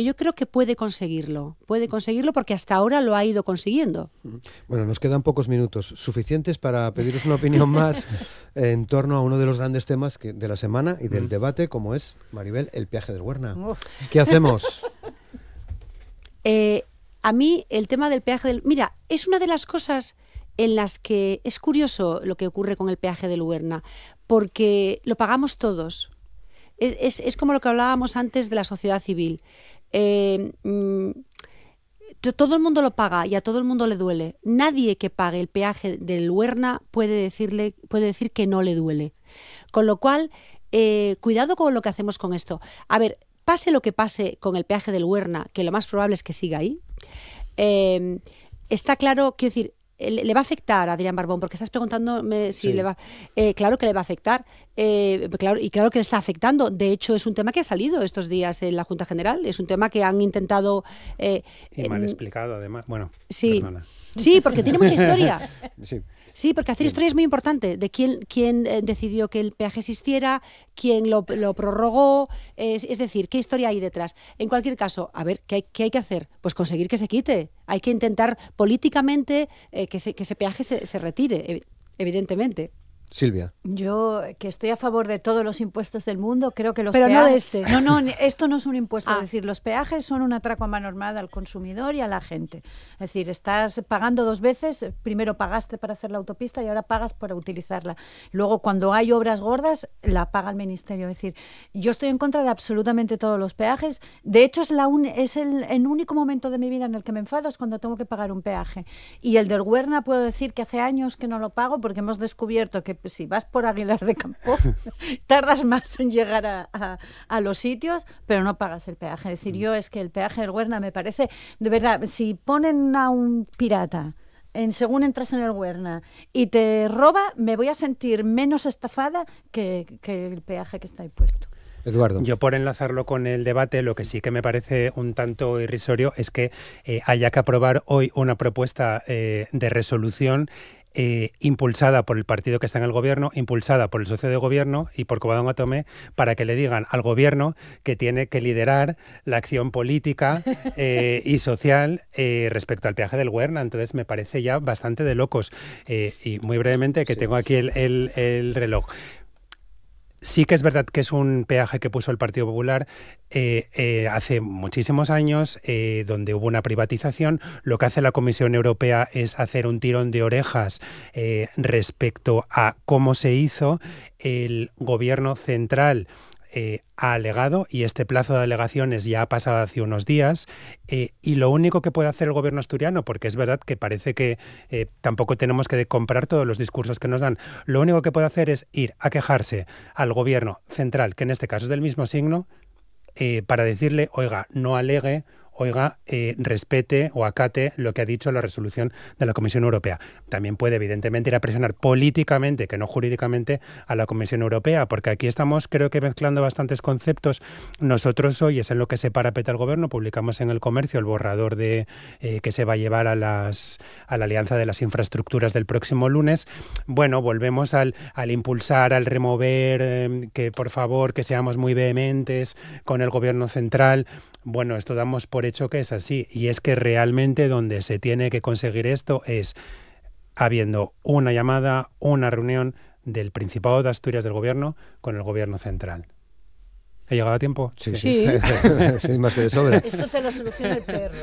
S5: yo creo que puede conseguirlo porque hasta ahora lo ha ido consiguiendo.
S1: Bueno, nos quedan pocos minutos, suficientes para pediros una opinión más en torno a uno de los grandes temas de la semana y del debate, como es, Maribel, el peaje del Huerna. ¿Qué hacemos?
S5: A mí el tema del peaje del... Mira, es una de las cosas en las que es curioso lo que ocurre con el peaje del Huerna, porque lo pagamos todos. Es como lo que hablábamos antes de la sociedad civil. Todo el mundo lo paga y a todo el mundo le duele. Nadie que pague el peaje del Huerna puede decir que no le duele. Con lo cual, cuidado con lo que hacemos con esto. A ver, pase lo que pase con el peaje del Huerna, que lo más probable es que siga ahí, está claro, quiero decir, le va a afectar a Adrián Barbón, porque estás preguntándome si le va... claro que le va a afectar, claro que le está afectando. De hecho, es un tema que ha salido estos días en la Junta General, es un tema que han intentado...
S3: y mal explicado, además. Bueno,
S5: sí,
S3: perdona.
S5: Sí, porque tiene mucha historia.
S1: Sí.
S5: Sí, porque hacer historia es muy importante, de quién decidió que el peaje existiera, quién lo prorrogó, es decir, qué historia hay detrás. En cualquier caso, a ver, ¿qué hay que hacer? Pues conseguir que se quite. Hay que intentar políticamente que ese peaje se retire, evidentemente.
S1: Silvia.
S4: Yo, que estoy a favor de todos los impuestos del mundo, creo que los
S5: Pero
S4: peajes...
S5: no de este.
S4: No, esto no es un impuesto. Es decir, los peajes son un atraco a mano armada al consumidor y a la gente. Es decir, estás pagando 2 veces. Primero pagaste para hacer la autopista y ahora pagas para utilizarla. Luego, cuando hay obras gordas, la paga el ministerio. Es decir, yo estoy en contra de absolutamente todos los peajes. De hecho, es el único momento de mi vida en el que me enfado es cuando tengo que pagar un peaje. Y el del Huerna puedo decir que hace años que no lo pago porque hemos descubierto que si vas por Aguilar de Campo, tardas más en llegar a los sitios, pero no pagas el peaje. Es decir, es que el peaje del Huerna me parece, de verdad, si ponen a un pirata según entras en el Huerna y te roba, me voy a sentir menos estafada que el peaje que está ahí puesto.
S1: Eduardo.
S3: Yo, por enlazarlo con el debate, lo que sí que me parece un tanto irrisorio es que haya que aprobar hoy una propuesta de resolución impulsada por el partido que está en el gobierno, impulsada por el socio de gobierno y por Covadonga Tomé, para que le digan al gobierno que tiene que liderar la acción política y social respecto al peaje del Huerna. Entonces me parece ya bastante de locos. Y muy brevemente, que tengo aquí el reloj. Sí que es verdad que es un peaje que puso el Partido Popular hace muchísimos años, donde hubo una privatización. Lo que hace la Comisión Europea es hacer un tirón de orejas respecto a cómo se hizo. El Gobierno central ha alegado, y este plazo de alegaciones ya ha pasado hace unos días, y lo único que puede hacer el gobierno asturiano, porque es verdad que parece que tampoco tenemos que comprar todos los discursos que nos dan, lo único que puede hacer es ir a quejarse al gobierno central, que en este caso es del mismo signo, para decirle, oiga, no alegue, oiga, respete o acate lo que ha dicho la resolución de la Comisión Europea. También puede, evidentemente, ir a presionar políticamente, que no jurídicamente, a la Comisión Europea, porque aquí estamos, creo que, mezclando bastantes conceptos. Nosotros hoy, es en lo que se parapeta el Gobierno, publicamos en El Comercio el borrador de que se va a llevar a la Alianza de las Infraestructuras del próximo lunes. Bueno, volvemos al impulsar, al remover, que por favor, que seamos muy vehementes con el Gobierno central. Bueno, esto damos por hecho que es así, y es que realmente donde se tiene que conseguir esto es habiendo una llamada, una reunión del Principado de Asturias del Gobierno con el Gobierno central. ¿He llegado a tiempo?
S1: Sí. Sí, más que de sobra.
S4: Esto te lo soluciona el perro.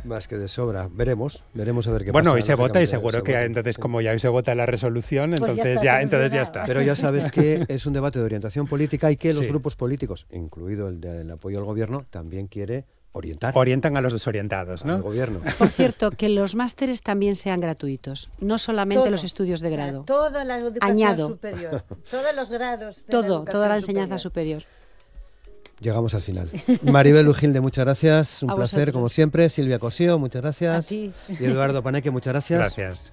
S1: Más que de sobra. Veremos a ver qué pasa.
S3: Bueno, hoy se vota y seguro que entonces, como ya hoy se vota la resolución, pues entonces ya está.
S1: Pero ya sabes que es un debate de orientación política y que los grupos políticos, incluido el del apoyo al gobierno, también quiere
S3: orientan a los desorientados, ¿no?
S1: Al gobierno.
S5: Por cierto, que los másteres también sean gratuitos, no solamente
S4: Todo.
S5: los estudios de grado.
S4: Toda la educación
S5: Añado.
S4: superior, todos los grados.
S5: Toda la enseñanza superior.
S1: Llegamos al final. Maribel Ugilde, muchas gracias. Un
S5: A
S1: placer,
S5: vosotros.
S1: como siempre. Silvia Cosío, muchas
S4: A
S1: gracias.
S4: ti.
S1: Y Eduardo Paneque, muchas gracias.
S3: Gracias.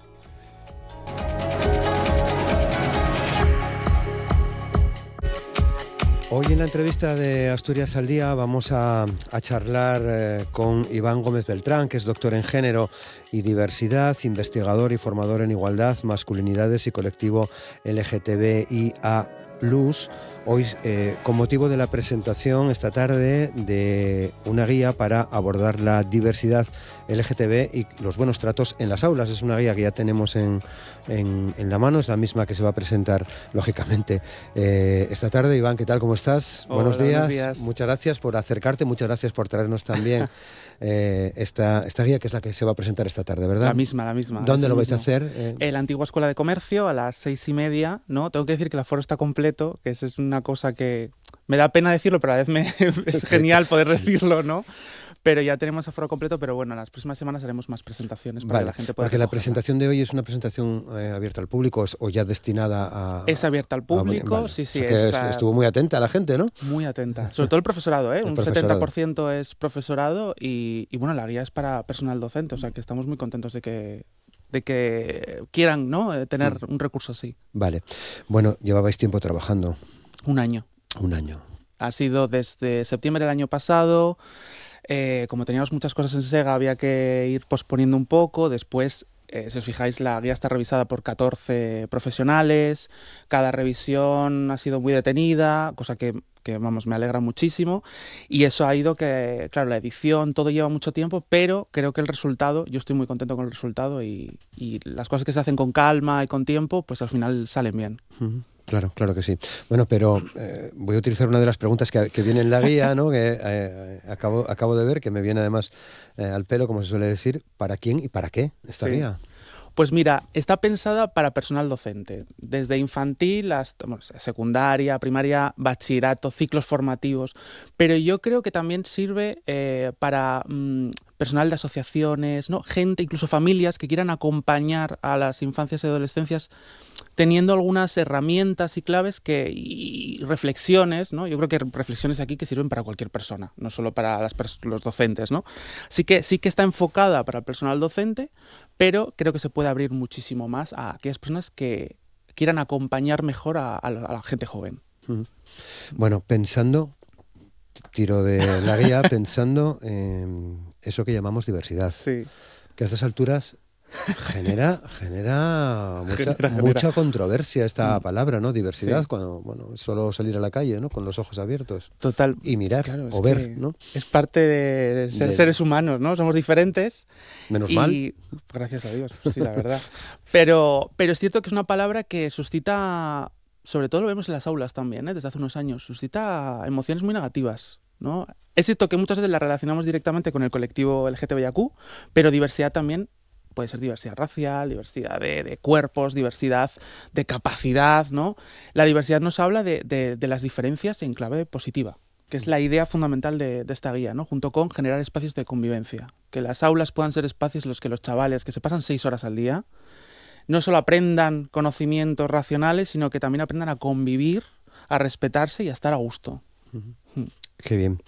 S1: Hoy en la entrevista de Asturias al Día vamos a charlar con Iván Gómez Beltrán, que es doctor en Género y Diversidad, investigador y formador en igualdad, masculinidades y colectivo LGTBIA+. Hoy con motivo de la presentación esta tarde de una guía para abordar la diversidad LGTB y los buenos tratos en las aulas. Es una guía que ya tenemos en la mano, es la misma que se va a presentar lógicamente esta tarde. Iván, ¿qué tal? ¿Cómo estás?
S6: Hola,
S1: Buenos días.
S6: buenos días.
S1: Muchas gracias por acercarte, muchas gracias por traernos también esta guía, que es la que se va a presentar esta tarde, ¿verdad?
S6: La misma.
S1: ¿Dónde
S6: es
S1: lo
S6: el
S1: vais a
S6: mismo.
S1: hacer?
S6: En la antigua Escuela de Comercio a las 6:30, ¿no? Tengo que decir que el aforo está completo, que eso es una cosa que me da pena decirlo, pero a la vez es genial poder decirlo, ¿no? Pero ya tenemos aforo completo, pero bueno, en las próximas semanas haremos más presentaciones para que la gente pueda
S1: porque la
S6: recogerla.
S1: presentación de hoy es una presentación abierta al público o ya destinada a...
S6: Es abierta al público,
S1: vale.
S6: sí,
S1: O sea que
S6: es
S1: estuvo muy atenta a la gente, ¿no?
S6: muy atenta. Sobre todo el profesorado, ¿eh?
S1: El
S6: Un
S1: profesorado.
S6: 70% es profesorado y bueno, la guía es para personal docente, o sea que estamos muy contentos de que quieran, ¿no? Tener un recurso así.
S1: Vale. Bueno, llevabais tiempo trabajando,
S6: Un año.
S1: un año.
S6: Ha sido desde septiembre del año pasado. Como teníamos muchas cosas en Sega, había que ir posponiendo un poco. Después, si os fijáis, la guía está revisada por 14 profesionales. Cada revisión ha sido muy detenida, cosa que vamos, me alegra muchísimo. Y eso ha ido que, claro, la edición, todo lleva mucho tiempo, pero creo que el resultado, yo estoy muy contento con el resultado y las cosas que se hacen con calma y con tiempo, pues al final salen bien.
S1: Ujú. Claro que sí. Bueno, pero voy a utilizar una de las preguntas que viene en la guía, ¿no? Que acabo de ver, que me viene además al pelo, como se suele decir. ¿Para quién y para qué esta
S6: Sí.
S1: guía?
S6: Pues mira, está pensada para personal docente, desde infantil hasta secundaria, primaria, bachillerato, ciclos formativos, pero yo creo que también sirve para personal de asociaciones, ¿no? Gente, incluso familias que quieran acompañar a las infancias y adolescencias teniendo algunas herramientas y claves y reflexiones, ¿no? Yo creo que reflexiones aquí que sirven para cualquier persona, no solo para los docentes, ¿no? Así que sí que está enfocada para el personal docente, pero creo que se puede abrir muchísimo más a aquellas personas que quieran acompañar mejor a la gente joven.
S1: Ujú. Bueno, tiro de la guía, pensando en eso que llamamos diversidad,
S6: Sí.
S1: que a estas alturas genera
S6: Genera.
S1: mucha controversia esta
S6: Mm.
S1: palabra, ¿no? Diversidad,
S6: Sí.
S1: cuando, es solo salir a la calle, ¿no? Con los ojos abiertos.
S6: Total.
S1: Y mirar,
S6: Claro, es
S1: o ver,
S6: que
S1: ¿no?
S6: Es parte de ser seres humanos, ¿no? Somos diferentes.
S1: Menos mal.
S6: Gracias a Dios, sí, la verdad. Pero es cierto que es una palabra que suscita, sobre todo lo vemos en las aulas también, desde hace unos años, suscita emociones muy negativas, ¿no? Es cierto que muchas veces la relacionamos directamente con el colectivo LGTBIQ, pero diversidad también puede ser diversidad racial, diversidad de cuerpos, diversidad de capacidad, ¿no? La diversidad nos habla de las diferencias en clave positiva, que es la idea fundamental de esta guía, ¿no? Junto con generar espacios de convivencia. Que las aulas puedan ser espacios en los que los chavales que se pasan 6 horas al día no solo aprendan conocimientos racionales, sino que también aprendan a convivir, a respetarse y a estar a gusto.
S1: Qué bien.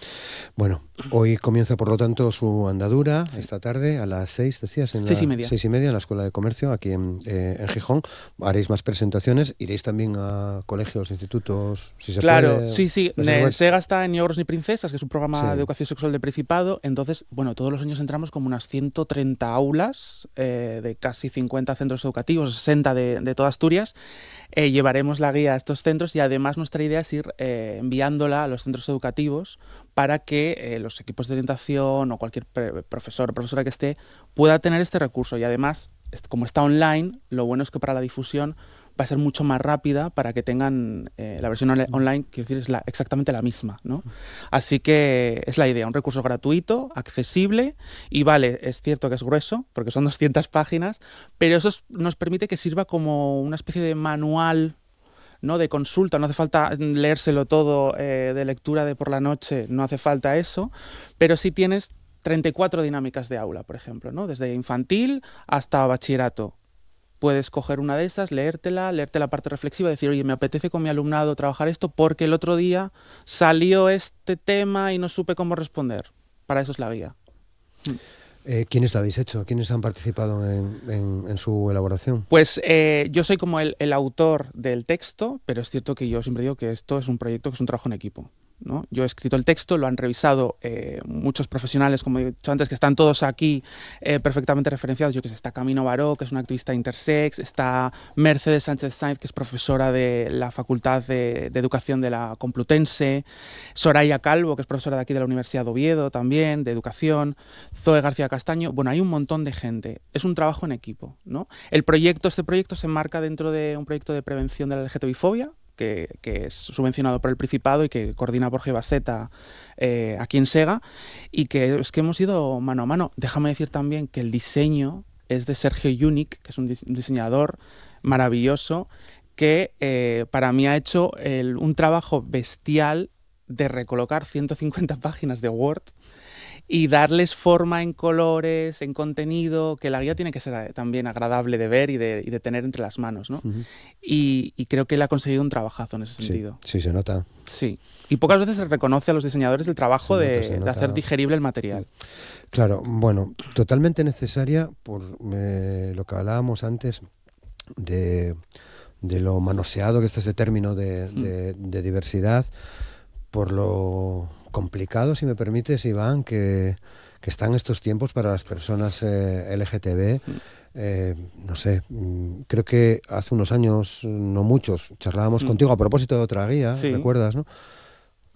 S1: Bueno, hoy comienza por lo tanto su andadura esta tarde a las 6, decías, 6:30 en la Escuela de Comercio, aquí en Gijón. Haréis más presentaciones, iréis también a colegios, institutos, si se
S6: Claro,
S1: puede.
S6: sí. SEGA está en Ni ogros ni princesas, que es un programa de educación sexual del Principado. Entonces, bueno, todos los años entramos como unas 130 aulas de casi 50 centros educativos, 60 de toda Asturias. Llevaremos la guía a estos centros y además nuestra idea es ir enviándola a los centros educativos para que los equipos de orientación o cualquier profesor o profesora que esté pueda tener este recurso. Y además, como está online, lo bueno es que para la difusión va a ser mucho más rápida para que tengan la versión online, quiero decir, es exactamente la misma, ¿no? Así que es la idea, un recurso gratuito, accesible y vale, es cierto que es grueso, porque son 200 páginas, pero eso nos permite que sirva como una especie de manual ¿no? De consulta, no hace falta leérselo todo de lectura de por la noche, no hace falta eso, pero sí tienes 34 dinámicas de aula, por ejemplo, ¿no? Desde infantil hasta bachillerato. Puedes coger una de esas, leerte la parte reflexiva y decir, oye, me apetece con mi alumnado trabajar esto porque el otro día salió este tema y no supe cómo responder. Para eso es la guía.
S1: ¿Quiénes lo habéis hecho? ¿Quiénes han participado en su elaboración?
S6: Pues yo soy como el autor del texto, pero es cierto que yo siempre digo que esto es un proyecto que es un trabajo en equipo, ¿no? Yo he escrito el texto, lo han revisado muchos profesionales, como he dicho antes, que están todos aquí perfectamente referenciados. Yo que sé, está Camino Baró, que es una activista intersex, está Mercedes Sánchez Sainz, que es profesora de la Facultad de Educación de la Complutense, Soraya Calvo, que es profesora de aquí de la Universidad de Oviedo también, de Educación, Zoe García Castaño. Bueno, hay un montón de gente. Es un trabajo en equipo, ¿no? Este proyecto se enmarca dentro de un proyecto de prevención de la LGTBI-fobia, que es subvencionado por el Principado y que coordina Borja Baseta aquí en Sega, y que es que hemos ido mano a mano. Déjame decir también que el diseño es de Sergio Yunic, que es un diseñador maravilloso, que para mí ha hecho un trabajo bestial de recolocar 150 páginas de Word y darles forma en colores, en contenido, que la guía tiene que ser también agradable de ver y de tener entre las manos, ¿no?
S1: Uh-huh.
S6: Y creo que él ha conseguido un trabajazo en ese sentido.
S1: Sí, se nota.
S6: Sí. Y pocas veces se reconoce a los diseñadores el trabajo de hacer digerible el material.
S1: Claro, bueno, totalmente necesaria por lo que hablábamos antes de lo manoseado que está ese término de diversidad, por lo complicado, si me permites, Iván, que están estos tiempos para las personas LGTB. No sé, creo que hace unos años, no muchos, charlábamos contigo a propósito de otra guía,
S6: sí.
S1: ¿Recuerdas, no?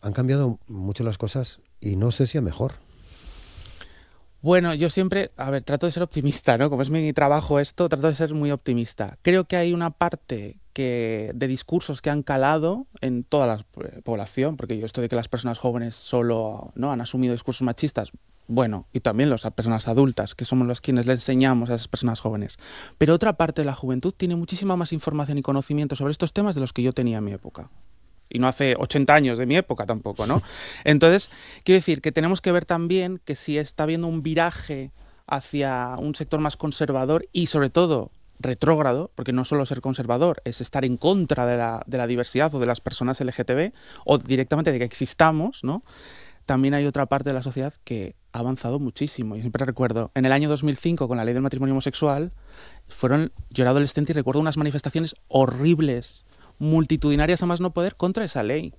S1: Han cambiado mucho las cosas y no sé si a mejor.
S6: Bueno, yo siempre, trato de ser optimista, ¿no? Como es mi trabajo esto, trato de ser muy optimista. Creo que hay una parte de discursos que han calado en toda la población, porque yo esto de que las personas jóvenes solo, ¿no?, han asumido discursos machistas, bueno, y también las personas adultas, que somos los quienes le enseñamos a esas personas jóvenes. Pero otra parte de la juventud tiene muchísima más información y conocimiento sobre estos temas de los que yo tenía en mi época. Y no hace 80 años de mi época tampoco, ¿no? Entonces, quiero decir que tenemos que ver también que si está habiendo un viraje hacia un sector más conservador y, sobre todo, retrógrado, porque no solo ser conservador, es estar en contra de la diversidad o de las personas LGTB, o directamente de que existamos, ¿no? También hay otra parte de la sociedad que ha avanzado muchísimo. Yo siempre recuerdo, en el año 2005, con la ley del matrimonio homosexual, yo era adolescente y recuerdo unas manifestaciones horribles, multitudinarias a más no poder contra esa ley.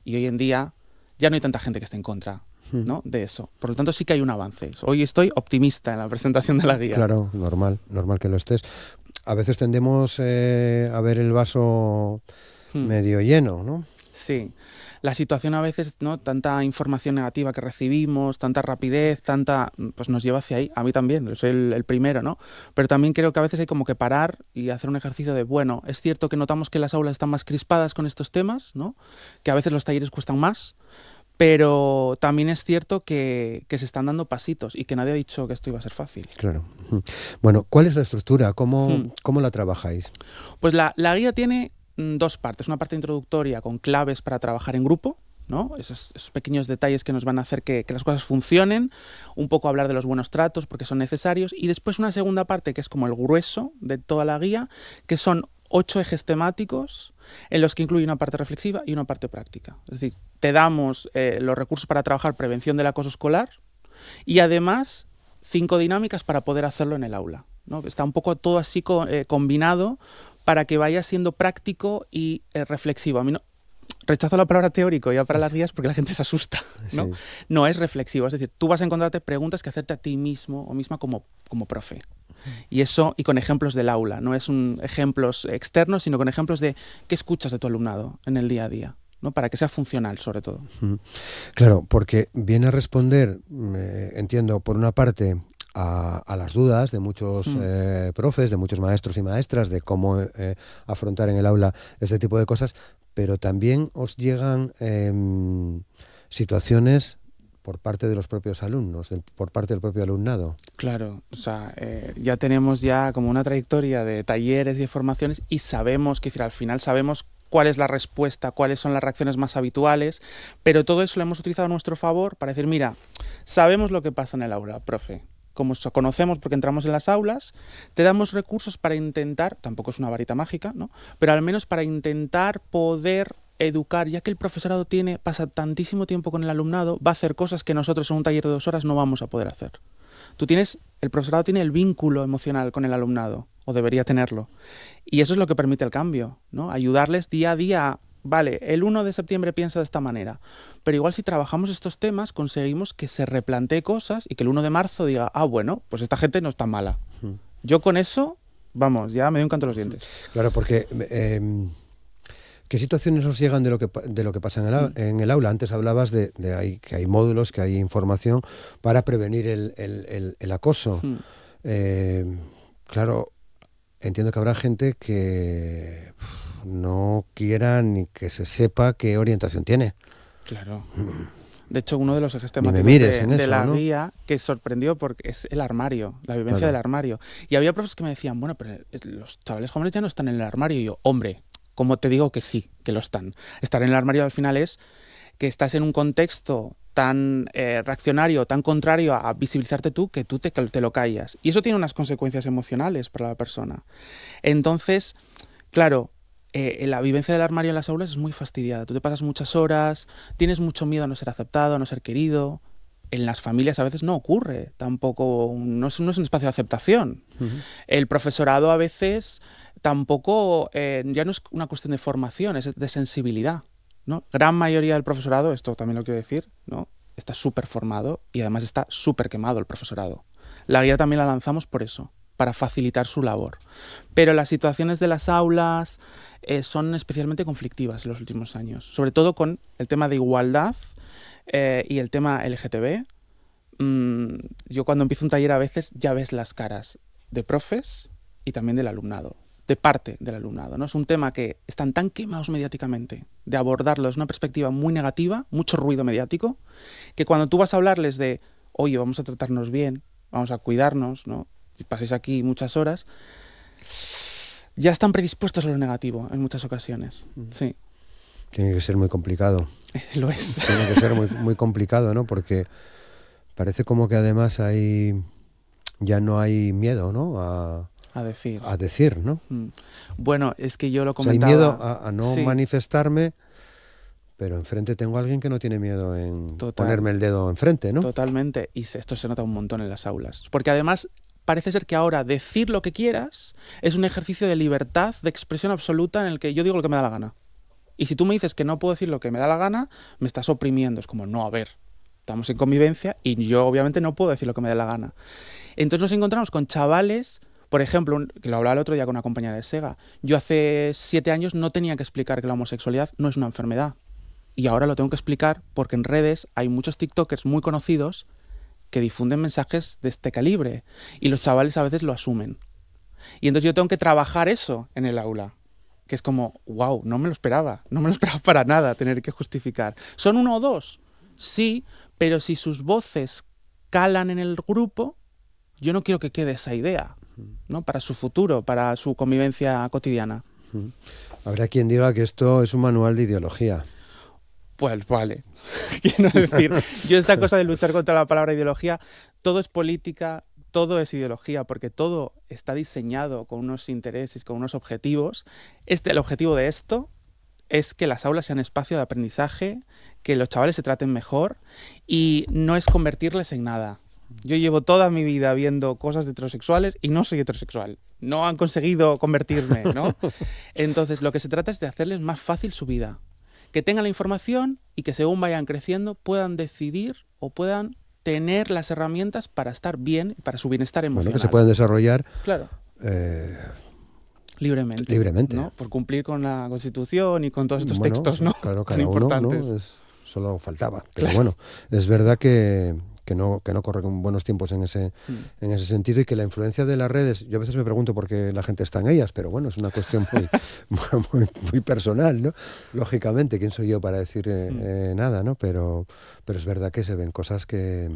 S6: Y hoy en día ya no hay tanta gente que esté en contra, ¿no?, de eso. Por lo tanto, sí que hay un avance. Hoy estoy optimista en la presentación de la guía.
S1: Claro, normal que lo estés. A veces tendemos a ver el vaso medio lleno, ¿no?
S6: Sí. La situación a veces, ¿no?, tanta información negativa que recibimos, tanta rapidez, pues nos lleva hacia ahí. A mí también, yo soy el primero, ¿no? Pero también creo que a veces hay como que parar y hacer un ejercicio de, bueno, es cierto que notamos que las aulas están más crispadas con estos temas, ¿no?, que a veces los talleres cuestan más, pero también es cierto que se están dando pasitos y que nadie ha dicho que esto iba a ser fácil.
S1: Claro. Bueno, ¿cuál es la estructura? ¿Cómo la trabajáis?
S6: Pues la guía tiene dos partes. Una parte introductoria con claves para trabajar en grupo, ¿no? Esos pequeños detalles que nos van a hacer que las cosas funcionen, un poco hablar de los buenos tratos porque son necesarios, y después una segunda parte que es como el grueso de toda la guía, que son 8 ejes temáticos en los que incluye una parte reflexiva y una parte práctica. Es decir, te damos los recursos para trabajar prevención del acoso escolar y además 5 dinámicas para poder hacerlo en el aula, ¿no? Está un poco todo así combinado para que vaya siendo práctico y reflexivo. A mí rechazo la palabra teórico ya para las guías porque la gente se asusta, ¿no? Sí. No, es reflexivo. Es decir, tú vas a encontrarte preguntas que hacerte a ti mismo o misma como profe. Y eso, y con ejemplos del aula. No es ejemplos externos, sino con ejemplos de qué escuchas de tu alumnado en el día a día, ¿no?, para que sea funcional, sobre todo.
S1: Claro, porque viene a responder, entiendo, por una parte, a las dudas de muchos profes, de muchos maestros y maestras, de cómo afrontar en el aula este tipo de cosas, pero también os llegan situaciones por parte de los propios alumnos, por parte del propio alumnado.
S6: Claro, o sea, ya tenemos como una trayectoria de talleres y de formaciones y sabemos, al final sabemos cuál es la respuesta, cuáles son las reacciones más habituales, pero todo eso lo hemos utilizado a nuestro favor para decir, mira, sabemos lo que pasa en el aula, profe. Como conocemos porque entramos en las aulas, te damos recursos para intentar, tampoco es una varita mágica, ¿no? Pero al menos para intentar poder educar, ya que el profesorado pasa tantísimo tiempo con el alumnado, va a hacer cosas que nosotros en un taller de 2 horas no vamos a poder hacer. El profesorado tiene el vínculo emocional con el alumnado, o debería tenerlo. Y eso es lo que permite el cambio, ¿no? Ayudarles día a día. Vale, el 1 de septiembre piensa de esta manera, pero igual si trabajamos estos temas conseguimos que se replantee cosas y que el 1 de marzo diga, bueno, pues esta gente no está mala. Yo con eso, vamos, ya me dio un canto a los dientes.
S1: Claro, porque ¿qué situaciones nos llegan de lo que pasa en el aula? Antes hablabas de que hay módulos, que hay información para prevenir el acoso. Claro, entiendo que habrá gente que no quiera ni que se sepa qué orientación tiene.
S6: Claro. De hecho, uno de los ejes
S1: temáticos
S6: de la guía que sorprendió porque es el armario, la vivencia del armario. Y había profes que me decían, bueno, pero los chavales jóvenes ya no están en el armario. Y yo, hombre, como te digo que sí, que lo están. Estar en el armario al final es que estás en un contexto tan reaccionario, tan contrario a visibilizarte tú, que tú te lo callas. Y eso tiene unas consecuencias emocionales para la persona. Entonces, claro, la vivencia del armario en las aulas es muy fastidiada. Tú te pasas muchas horas, tienes mucho miedo a no ser aceptado, a no ser querido. En las familias a veces no ocurre, tampoco, no es un espacio de aceptación. El profesorado a veces tampoco, ya no es una cuestión de formación, es de sensibilidad, ¿no? Gran mayoría del profesorado, esto también lo quiero decir, ¿no? Está súper formado y además está súper quemado el profesorado. La guía también la lanzamos por eso, para facilitar su labor. Pero las situaciones de las aulas son especialmente conflictivas en los últimos años, sobre todo con el tema de igualdad y el tema LGTB. Yo cuando empiezo un taller a veces ya ves las caras de profes y también del alumnado, de parte del alumnado, ¿no? Es un tema que están tan quemados mediáticamente, de abordarlo desde una perspectiva muy negativa, mucho ruido mediático, que cuando tú vas a hablarles de, oye, vamos a tratarnos bien, vamos a cuidarnos, ¿no? Si paséis aquí muchas horas, ya están predispuestos a lo negativo en muchas ocasiones. Sí.
S1: Tiene que ser muy complicado.
S6: Lo es.
S1: Tiene que ser muy, muy complicado, ¿no? Porque parece como que además ya no hay miedo, ¿no? A decir, ¿no?
S6: Bueno, es que yo lo comentaba.
S1: O sea, hay miedo a no manifestarme, pero enfrente tengo a alguien que no tiene miedo en ponerme el dedo enfrente, ¿no?
S6: Totalmente. Y esto se nota un montón en las aulas. Porque además parece ser que ahora decir lo que quieras es un ejercicio de libertad, de expresión absoluta en el que yo digo lo que me da la gana. Y si tú me dices que no puedo decir lo que me da la gana, me estás oprimiendo. Es como, no, a ver, estamos en convivencia y yo obviamente no puedo decir lo que me da la gana. Entonces nos encontramos con chavales, por ejemplo, que lo hablaba el otro día con una compañera de Sega. Yo hace 7 años no tenía que explicar que la homosexualidad no es una enfermedad. Y ahora lo tengo que explicar porque en redes hay muchos tiktokers muy conocidos que difunden mensajes de este calibre. Y los chavales a veces lo asumen. Y entonces yo tengo que trabajar eso en el aula. Que es como, wow, no me lo esperaba para nada tener que justificar. ¿Son 1 o 2? Sí, pero si sus voces calan en el grupo, yo no quiero que quede esa idea, ¿no? Para su futuro, para su convivencia cotidiana.
S1: Habrá quien diga que esto es un manual de ideología.
S6: Pues vale, quiero decir, yo esta cosa de luchar contra la palabra ideología, todo es política, todo es ideología, porque todo está diseñado con unos intereses, con unos objetivos. El objetivo de esto es que las aulas sean espacio de aprendizaje, que los chavales se traten mejor y no es convertirles en nada. Yo llevo toda mi vida viendo cosas de heterosexuales y no soy heterosexual. No han conseguido convertirme, ¿no? Entonces, lo que se trata es de hacerles más fácil su vida. Que tengan la información y que según vayan creciendo puedan decidir o puedan tener las herramientas para estar bien, para su bienestar emocional.
S1: Bueno, que se puedan desarrollar
S6: libremente, ¿no? Por cumplir con la Constitución y con todos estos textos, ¿no?
S1: Claro,
S6: tan importantes.
S1: ¿no? Solo faltaba. Pero bueno, es verdad que no corre con buenos tiempos en ese sentido y que la influencia de las redes, yo a veces me pregunto por qué la gente está en ellas, pero bueno, es una cuestión muy personal, ¿no? Lógicamente, ¿quién soy yo para decir nada, ¿no? Pero es verdad que se ven cosas que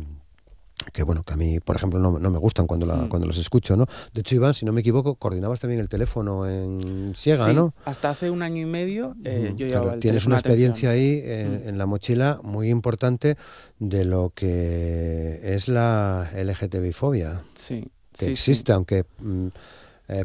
S1: que bueno, que a mí, por ejemplo, no me gustan cuando los escucho, ¿no? De hecho, Iván, si no me equivoco, coordinabas también el teléfono en Siega,
S6: Sí,
S1: ¿no?
S6: hasta hace 1 año y medio yo llevaba
S1: Claro,
S6: el
S1: tienes
S6: teléfono
S1: una
S6: de atención.
S1: experiencia ahí en la mochila muy importante de lo que es la LGTBI-fobia,
S6: Sí,
S1: que
S6: sí,
S1: existe, aunque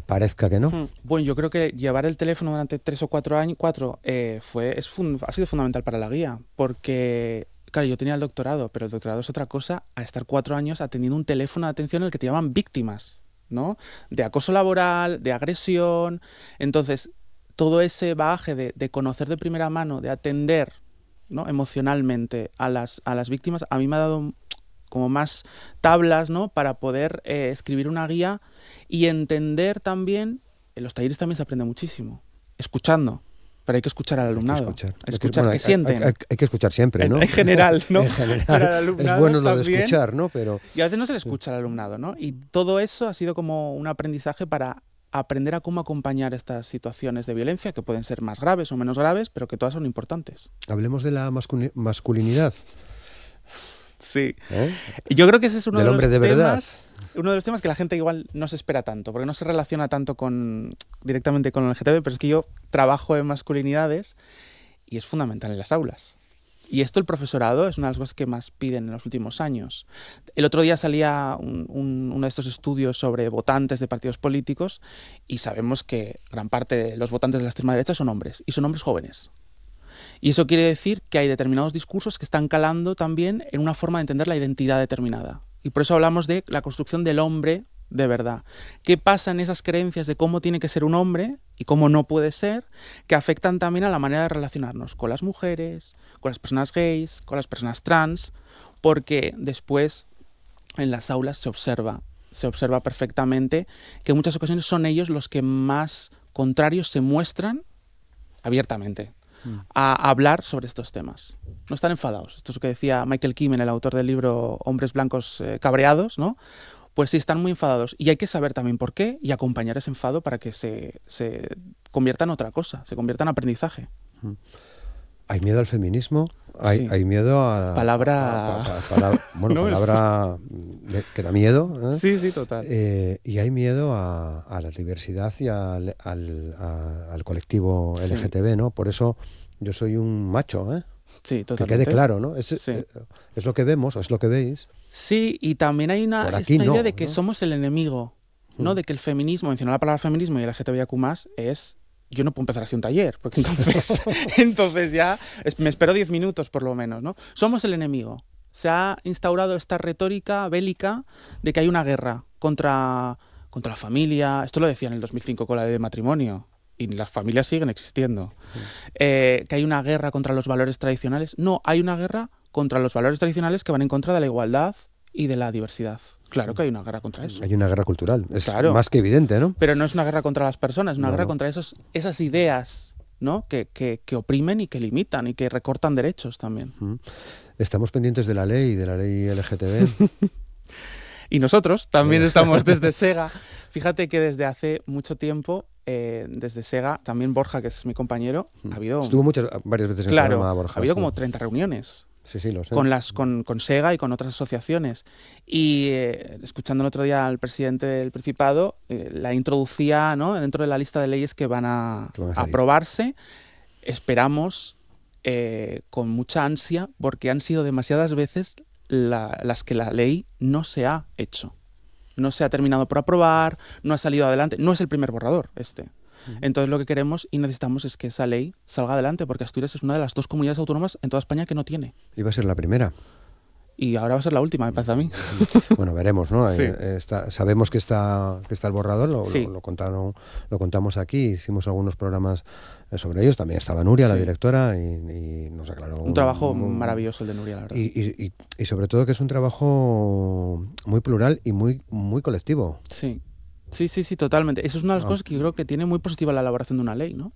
S1: parezca que no.
S6: Bueno, yo creo que llevar el teléfono durante 3 o 4 años, ha sido fundamental para la guía, porque, claro, yo tenía el doctorado, pero el doctorado es otra cosa a estar 4 años atendiendo un teléfono de atención en el que te llaman víctimas, ¿no? De acoso laboral, de agresión. Entonces, todo ese bagaje de conocer de primera mano, de atender, ¿no?, emocionalmente a las víctimas, a mí me ha dado como más tablas, ¿no?, para poder escribir una guía y entender también. En los talleres también se aprende muchísimo, escuchando, pero hay que escuchar al alumnado.
S1: Bueno,
S6: qué sienten.
S1: Hay que escuchar siempre, ¿no?
S6: En general, ¿no?
S1: En general,
S6: pero al alumnado
S1: es bueno lo
S6: también,
S1: de escuchar, ¿no? Pero
S6: y a veces no se le escucha al alumnado, ¿no? Y todo eso ha sido como un aprendizaje para aprender a cómo acompañar estas situaciones de violencia, que pueden ser más graves o menos graves, pero que todas son importantes.
S1: hablemos de la masculinidad.
S6: Sí.
S1: ¿Eh?
S6: Yo creo que ese es uno
S1: Del
S6: de
S1: hombre
S6: los
S1: de verdad.
S6: temas, uno de los temas que la gente igual no se espera tanto, porque no se relaciona tanto directamente con el LGTB, pero es que yo trabajo en masculinidades y es fundamental en las aulas. Y esto el profesorado es una de las cosas que más piden en los últimos años. El otro día salía uno de estos estudios sobre votantes de partidos políticos y sabemos que gran parte de los votantes de la extrema derecha son hombres, y son hombres jóvenes. Y eso quiere decir que hay determinados discursos que están calando también en una forma de entender la identidad determinada. Y por eso hablamos de la construcción del hombre de verdad. ¿Qué pasa en esas creencias de cómo tiene que ser un hombre y cómo no puede ser, que afectan también a la manera de relacionarnos con las mujeres, con las personas gays, con las personas trans? Porque después en las aulas se observa perfectamente que en muchas ocasiones son ellos los que más contrarios se muestran abiertamente a hablar sobre estos temas. No están enfadados. Esto es lo que decía Michael Kimen, el autor del libro Hombres blancos cabreados, ¿no? Pues sí, están muy enfadados. Y hay que saber también por qué y acompañar ese enfado para que se convierta en otra cosa, se convierta en aprendizaje.
S1: ¿Hay miedo al feminismo? Hay miedo a...
S6: Palabra
S1: que da miedo.
S6: Sí, sí, total.
S1: Y hay miedo a la diversidad y al colectivo LGTB, ¿no? Por eso yo soy un macho, ¿eh?
S6: Sí, totalmente.
S1: Que quede claro, ¿no? Es lo que vemos, es lo que veis.
S6: Sí, y también hay una idea de que somos el enemigo, ¿no? De que el feminismo, mencionar la palabra feminismo y el LGTBIQ+, es... Yo no puedo empezar así un taller, porque entonces ya me espero 10 minutos por lo menos, ¿no? Somos el enemigo. Se ha instaurado esta retórica bélica de que hay una guerra contra la familia. Esto lo decía en el 2005 con la ley de matrimonio. Y las familias siguen existiendo. Que hay una guerra contra los valores tradicionales. No, hay una guerra contra los valores tradicionales que van en contra de la igualdad y de la diversidad. Claro que hay una guerra contra eso.
S1: Hay una guerra cultural, es más que evidente, ¿no?
S6: Pero no es una guerra contra las personas, es una guerra contra esas ideas, ¿no? que oprimen y que limitan y que recortan derechos también.
S1: Estamos pendientes de la ley LGTB.
S6: Y nosotros también estamos desde SEGA. Fíjate que desde hace mucho tiempo, desde SEGA, también Borja, que es mi compañero, ha habido...
S1: Estuvo varias veces en el programa, Borja.
S6: Ha habido como 30 reuniones.
S1: Sí, lo sé.
S6: Con SEGA y con otras asociaciones. Y escuchando el otro día al presidente del Principado, la introducía, ¿no?, dentro de la lista de leyes que van a aprobarse. Esperamos con mucha ansia, porque han sido demasiadas veces las que la ley no se ha hecho. No se ha terminado por aprobar, no ha salido adelante. No es el primer borrador este. Entonces lo que queremos y necesitamos es que esa ley salga adelante, porque Asturias es una de las 2 comunidades autónomas en toda España que no tiene.
S1: Iba a ser la primera.
S6: Y ahora va a ser la última, me parece a mí.
S1: Bueno, veremos, ¿no?
S6: Sí.
S1: Sabemos que está el borrador, lo contamos aquí, hicimos algunos programas sobre ellos, también estaba Nuria, la directora, y nos aclaró.
S6: Un trabajo maravilloso el de Nuria, la verdad.
S1: Y sobre todo que es un trabajo muy plural y muy, muy colectivo.
S6: Sí. Sí, totalmente. Eso es una de las cosas que yo creo que tiene muy positiva la elaboración de una ley, ¿no?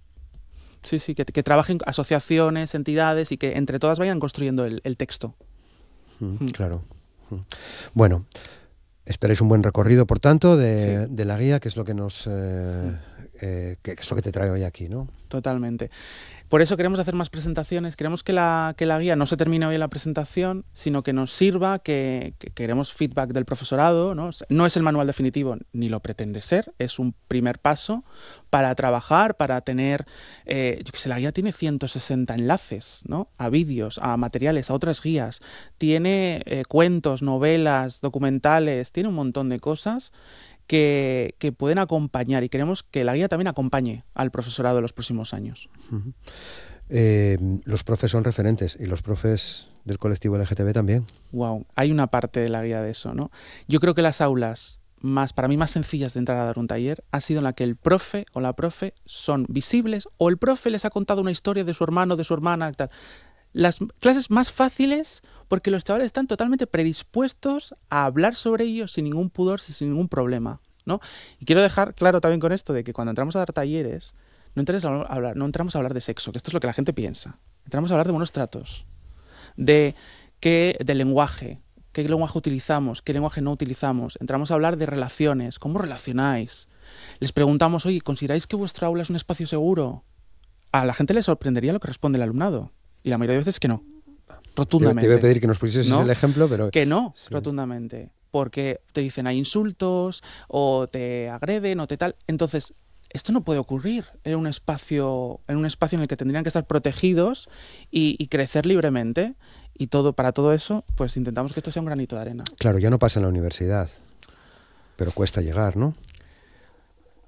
S6: Sí, que trabajen asociaciones, entidades y que entre todas vayan construyendo el texto.
S1: Claro. Bueno, esperéis un buen recorrido, por tanto, de la guía, que es lo que que es lo que te trae hoy aquí, ¿no?
S6: Totalmente. Por eso queremos hacer más presentaciones, queremos que la guía no se termine hoy en la presentación, sino que nos sirva, que queremos feedback del profesorado, ¿no? No es el manual definitivo, ni lo pretende ser, es un primer paso para trabajar, para tener, yo que sé, la guía tiene 160 enlaces, ¿no? A vídeos, a materiales, a otras guías, tiene cuentos, novelas, documentales, tiene un montón de cosas que pueden acompañar, y queremos que la guía también acompañe al profesorado en los próximos años.
S1: Uh-huh. Los profes son referentes y los profes del colectivo LGTB también.
S6: Wow, hay una parte de la guía de eso, ¿no? Yo creo que las aulas para mí más sencillas de entrar a dar un taller ha sido en la que el profe o la profe son visibles, o el profe les ha contado una historia de su hermano, de su hermana, tal. Las clases más fáciles porque los chavales están totalmente predispuestos a hablar sobre ello sin ningún pudor, sin ningún problema, ¿no? Y quiero dejar claro también con esto de que cuando entramos a dar talleres no entramos a hablar de sexo, que esto es lo que la gente piensa. Entramos a hablar de buenos tratos, del lenguaje, qué lenguaje utilizamos, qué lenguaje no utilizamos. Entramos a hablar de relaciones, cómo relacionáis. Les preguntamos, oye, ¿consideráis que vuestra aula es un espacio seguro? A la gente le sorprendería lo que responde el alumnado. Y la mayoría de veces que no. Rotundamente.
S1: Te iba a pedir que nos pusieses
S6: ¿no?
S1: el ejemplo, pero...
S6: Que no,
S1: sí.
S6: Rotundamente. Porque te dicen hay insultos, o te agreden, o te tal. Entonces, esto no puede ocurrir en un espacio en el que tendrían que estar protegidos y crecer libremente. Y para todo eso, pues intentamos que esto sea un granito de arena.
S1: Claro, ya no pasa en la universidad, pero cuesta llegar, ¿no?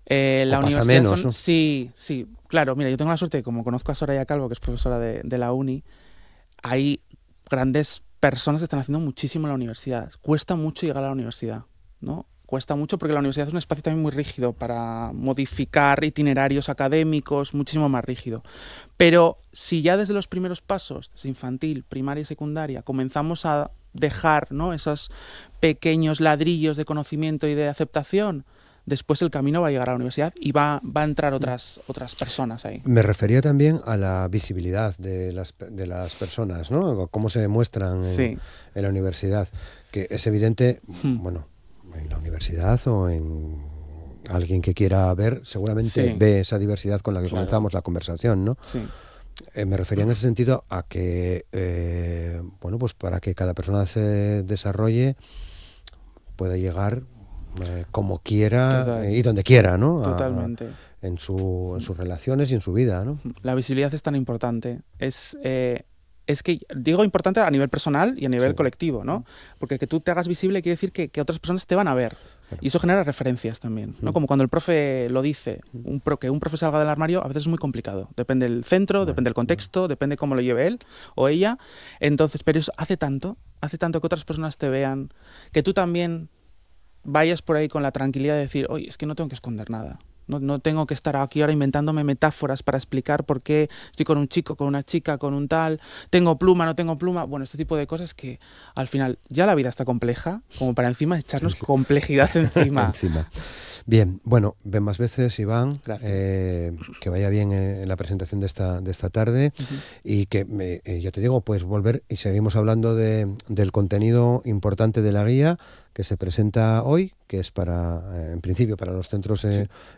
S6: La universidad
S1: menos, ¿no?
S6: Sí, claro. Mira, yo tengo la suerte, como conozco a Soraya Calvo, que es profesora de la uni, hay grandes personas que están haciendo muchísimo en la universidad. Cuesta mucho llegar a la universidad, ¿no? Cuesta mucho porque la universidad es un espacio también muy rígido para modificar itinerarios académicos, muchísimo más rígido. Pero si ya desde los primeros pasos, desde infantil, primaria y secundaria, comenzamos a dejar, ¿no?, esos pequeños ladrillos de conocimiento y de aceptación, después el camino va a llegar a la universidad y va a entrar otras personas ahí.
S1: Me refería también a la visibilidad de las personas, ¿no? Cómo se demuestran en la universidad, que es evidente, bueno, en la universidad o en alguien que quiera ver, seguramente ve esa diversidad con la que comenzamos la conversación, ¿no?
S6: Sí.
S1: Me refería en ese sentido a que, bueno, pues para que cada persona se desarrolle pueda llegar como quiera y donde quiera, ¿no?
S6: Totalmente.
S1: En sus relaciones y en su vida, ¿no?
S6: La visibilidad es tan importante. Es que digo importante a nivel personal y a nivel colectivo, ¿no? Porque que tú te hagas visible quiere decir que otras personas te van a ver. Claro. Y eso genera referencias también, ¿no? Como cuando el profe lo dice, que un profe salga del armario a veces es muy complicado. Depende del centro, depende del contexto, depende cómo lo lleve él o ella. Entonces, pero eso hace tanto que otras personas te vean, que tú también vayas por ahí con la tranquilidad de decir, oye, es que no tengo que esconder nada. No tengo que estar aquí ahora inventándome metáforas para explicar por qué estoy con un chico, con una chica, con un tal, tengo pluma, no tengo pluma. Bueno, este tipo de cosas que al final ya la vida está compleja, como para encima echarnos complejidad encima.
S1: Bien, bueno, ven más veces, Iván. Que vaya bien en la presentación de esta tarde y que, ya te digo, pues volver y seguimos hablando del contenido importante de la guía que se presenta hoy, que es en principio para los centros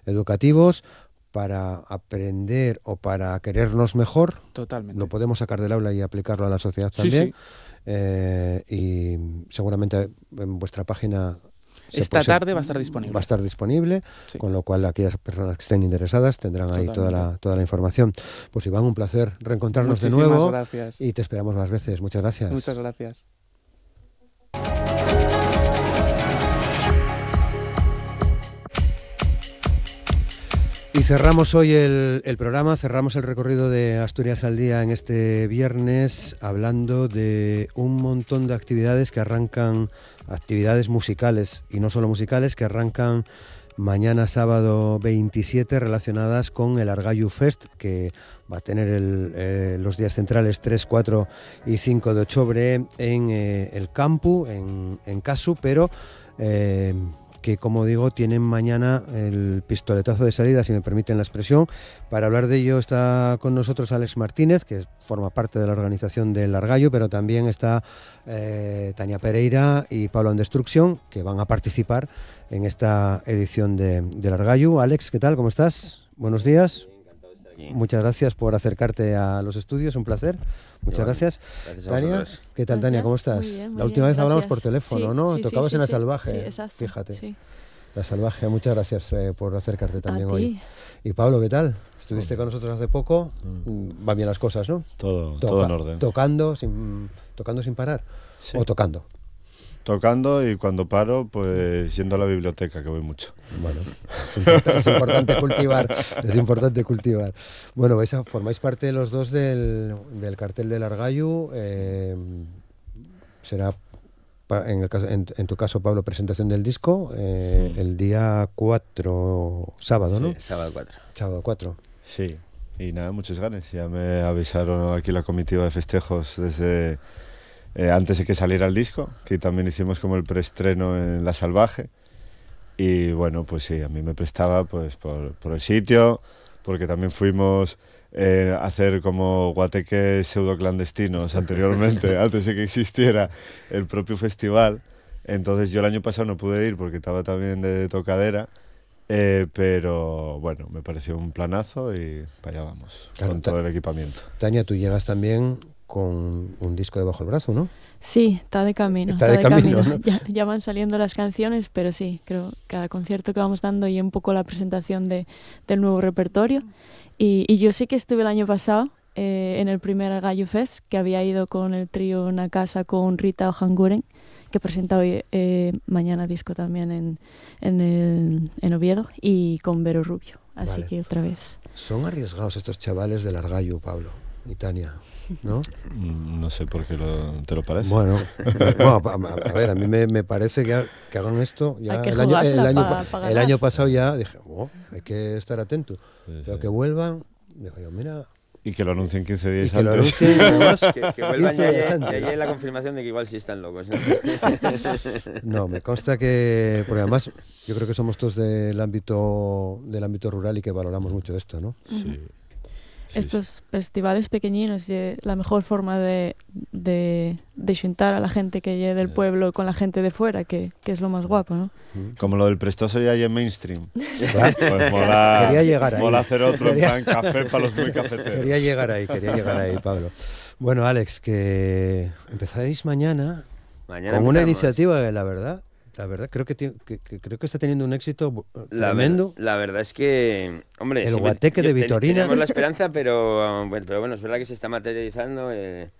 S1: educativos, para aprender o para querernos mejor.
S6: Totalmente.
S1: Lo podemos sacar del aula y aplicarlo a la sociedad también. Y seguramente en vuestra página
S6: esta tarde va a estar disponible.
S1: Va a estar disponible, con lo cual aquellas personas que estén interesadas tendrán ahí toda la información. Pues Iván, un placer reencontrarnos de nuevo.
S6: Gracias.
S1: Y te esperamos más veces. Muchas gracias.
S6: Muchas gracias.
S1: Y cerramos hoy el programa, cerramos el recorrido de Asturias al Día en este viernes hablando de un montón de actividades que arrancan, actividades musicales y no solo musicales, que arrancan mañana sábado 27 relacionadas con el Argayu Fest, que va a tener los días centrales 3, 4 y 5 de octubre en el Campu, en Casu, pero... que, como digo, tienen mañana el pistoletazo de salida, si me permiten la expresión. Para hablar de ello está con nosotros Alex Martínez, que forma parte de la organización del Argayu, pero también está Tania Pereira y Pablo Destrucción, que van a participar en esta edición del Argayu. Alex, ¿qué tal? ¿Cómo estás? Buenos días.
S7: Encantado de estar aquí.
S1: muchas gracias por acercarte a los estudios, un placer. Muchas gracias.
S7: Gracias a
S1: Tania,
S7: vosotros.
S1: ¿qué tal, Tania? ¿Cómo estás?
S8: Muy bien, muy
S1: la última
S8: bien,
S1: vez hablamos
S8: gracias.
S1: por teléfono,
S8: Sí,
S1: ¿no?
S8: sí,
S1: Tocabas
S8: sí,
S1: en La
S8: sí.
S1: Salvaje,
S8: Sí, exacto.
S1: fíjate.
S8: Sí.
S1: La Salvaje, muchas gracias por acercarte también
S8: A
S1: hoy.
S8: ti.
S1: Y Pablo, ¿qué tal? Estuviste con nosotros hace poco, van bien las cosas, ¿no?
S9: Todo en orden.
S1: Tocando sin parar,
S9: Sí.
S1: o tocando.
S9: Tocando, y cuando paro, pues yendo a la biblioteca, que voy mucho.
S1: Bueno, es importante cultivar, es importante cultivar. Bueno, formáis parte los dos del cartel del Argayu, será en tu caso, Pablo, presentación del disco el día 4, sábado, ¿no?
S7: Sí, sábado 4.
S1: Sábado 4.
S9: Sí, y nada, muchas ganas. Ya me avisaron aquí la comitiva de festejos desde antes de que saliera el disco, que también hicimos como el preestreno en La Salvaje. Y bueno, pues sí, a mí me prestaba pues por el sitio, porque también fuimos a hacer como guateques pseudo-clandestinos anteriormente, antes de que existiera el propio festival. Entonces yo el año pasado no pude ir porque estaba también de tocadera, pero bueno, me pareció un planazo y para allá vamos,
S1: Claro,
S9: con todo el equipamiento.
S1: Tania, tú llegas también con un disco debajo del brazo, ¿no?
S8: Sí, está de camino.
S1: Está de camino, ¿no?
S8: Ya van saliendo las canciones, pero sí, creo que cada concierto que vamos dando y un poco la presentación del nuevo repertorio. Y yo sí que estuve el año pasado en el primer Argayu Fest, que había ido con el trío Nakasa con Rita Ojanguren, que presenta hoy mañana disco también en Oviedo, y con Vero Rubio. Así
S1: Vale.
S8: que otra vez.
S1: Son arriesgados estos chavales del Argayu, Pablo y Tania, ¿no?
S9: No sé por qué te lo parece.
S1: Bueno, a ver, a mí me parece que hagan esto. Ya
S8: Hay que
S1: el año,
S8: jugársela pa
S1: el
S8: ganar.
S1: año pasado ya dije, hay que estar atento.
S9: Sí,
S1: Pero
S9: sí.
S1: que vuelvan, digo yo, mira,
S9: Y que lo anuncien 15 días
S1: y que lo
S9: antes.
S1: anuncien, además,
S7: Que vuelvan
S1: 15
S7: ya,
S1: días
S7: ya
S1: antes.
S7: hay la confirmación de que igual sí están locos.
S1: No, me consta que, porque además yo creo que somos todos del ámbito rural y que valoramos mucho esto, ¿no?
S9: Sí. Sí,
S8: Estos festivales pequeñinos, la mejor forma de juntar a la gente que llegue del pueblo con la gente de fuera, que es lo más guapo, ¿no?
S9: Como lo del Prestoso ya hay en mainstream.
S1: Claro.
S9: Pues mola,
S1: Quería llegar ahí.
S9: mola hacer otro en plan café para los muy cafeteros.
S1: Quería llegar ahí, Pablo. Bueno, Alex, que empezáis mañana
S7: Mañana
S1: con una
S7: empezamos.
S1: iniciativa que la verdad creo que está teniendo un éxito tremendo.
S7: La verdad es que, hombre,
S1: El
S7: siempre-
S1: guateque de Vitorina.
S7: Tenemos la esperanza, pero bueno, es verdad que se está materializando el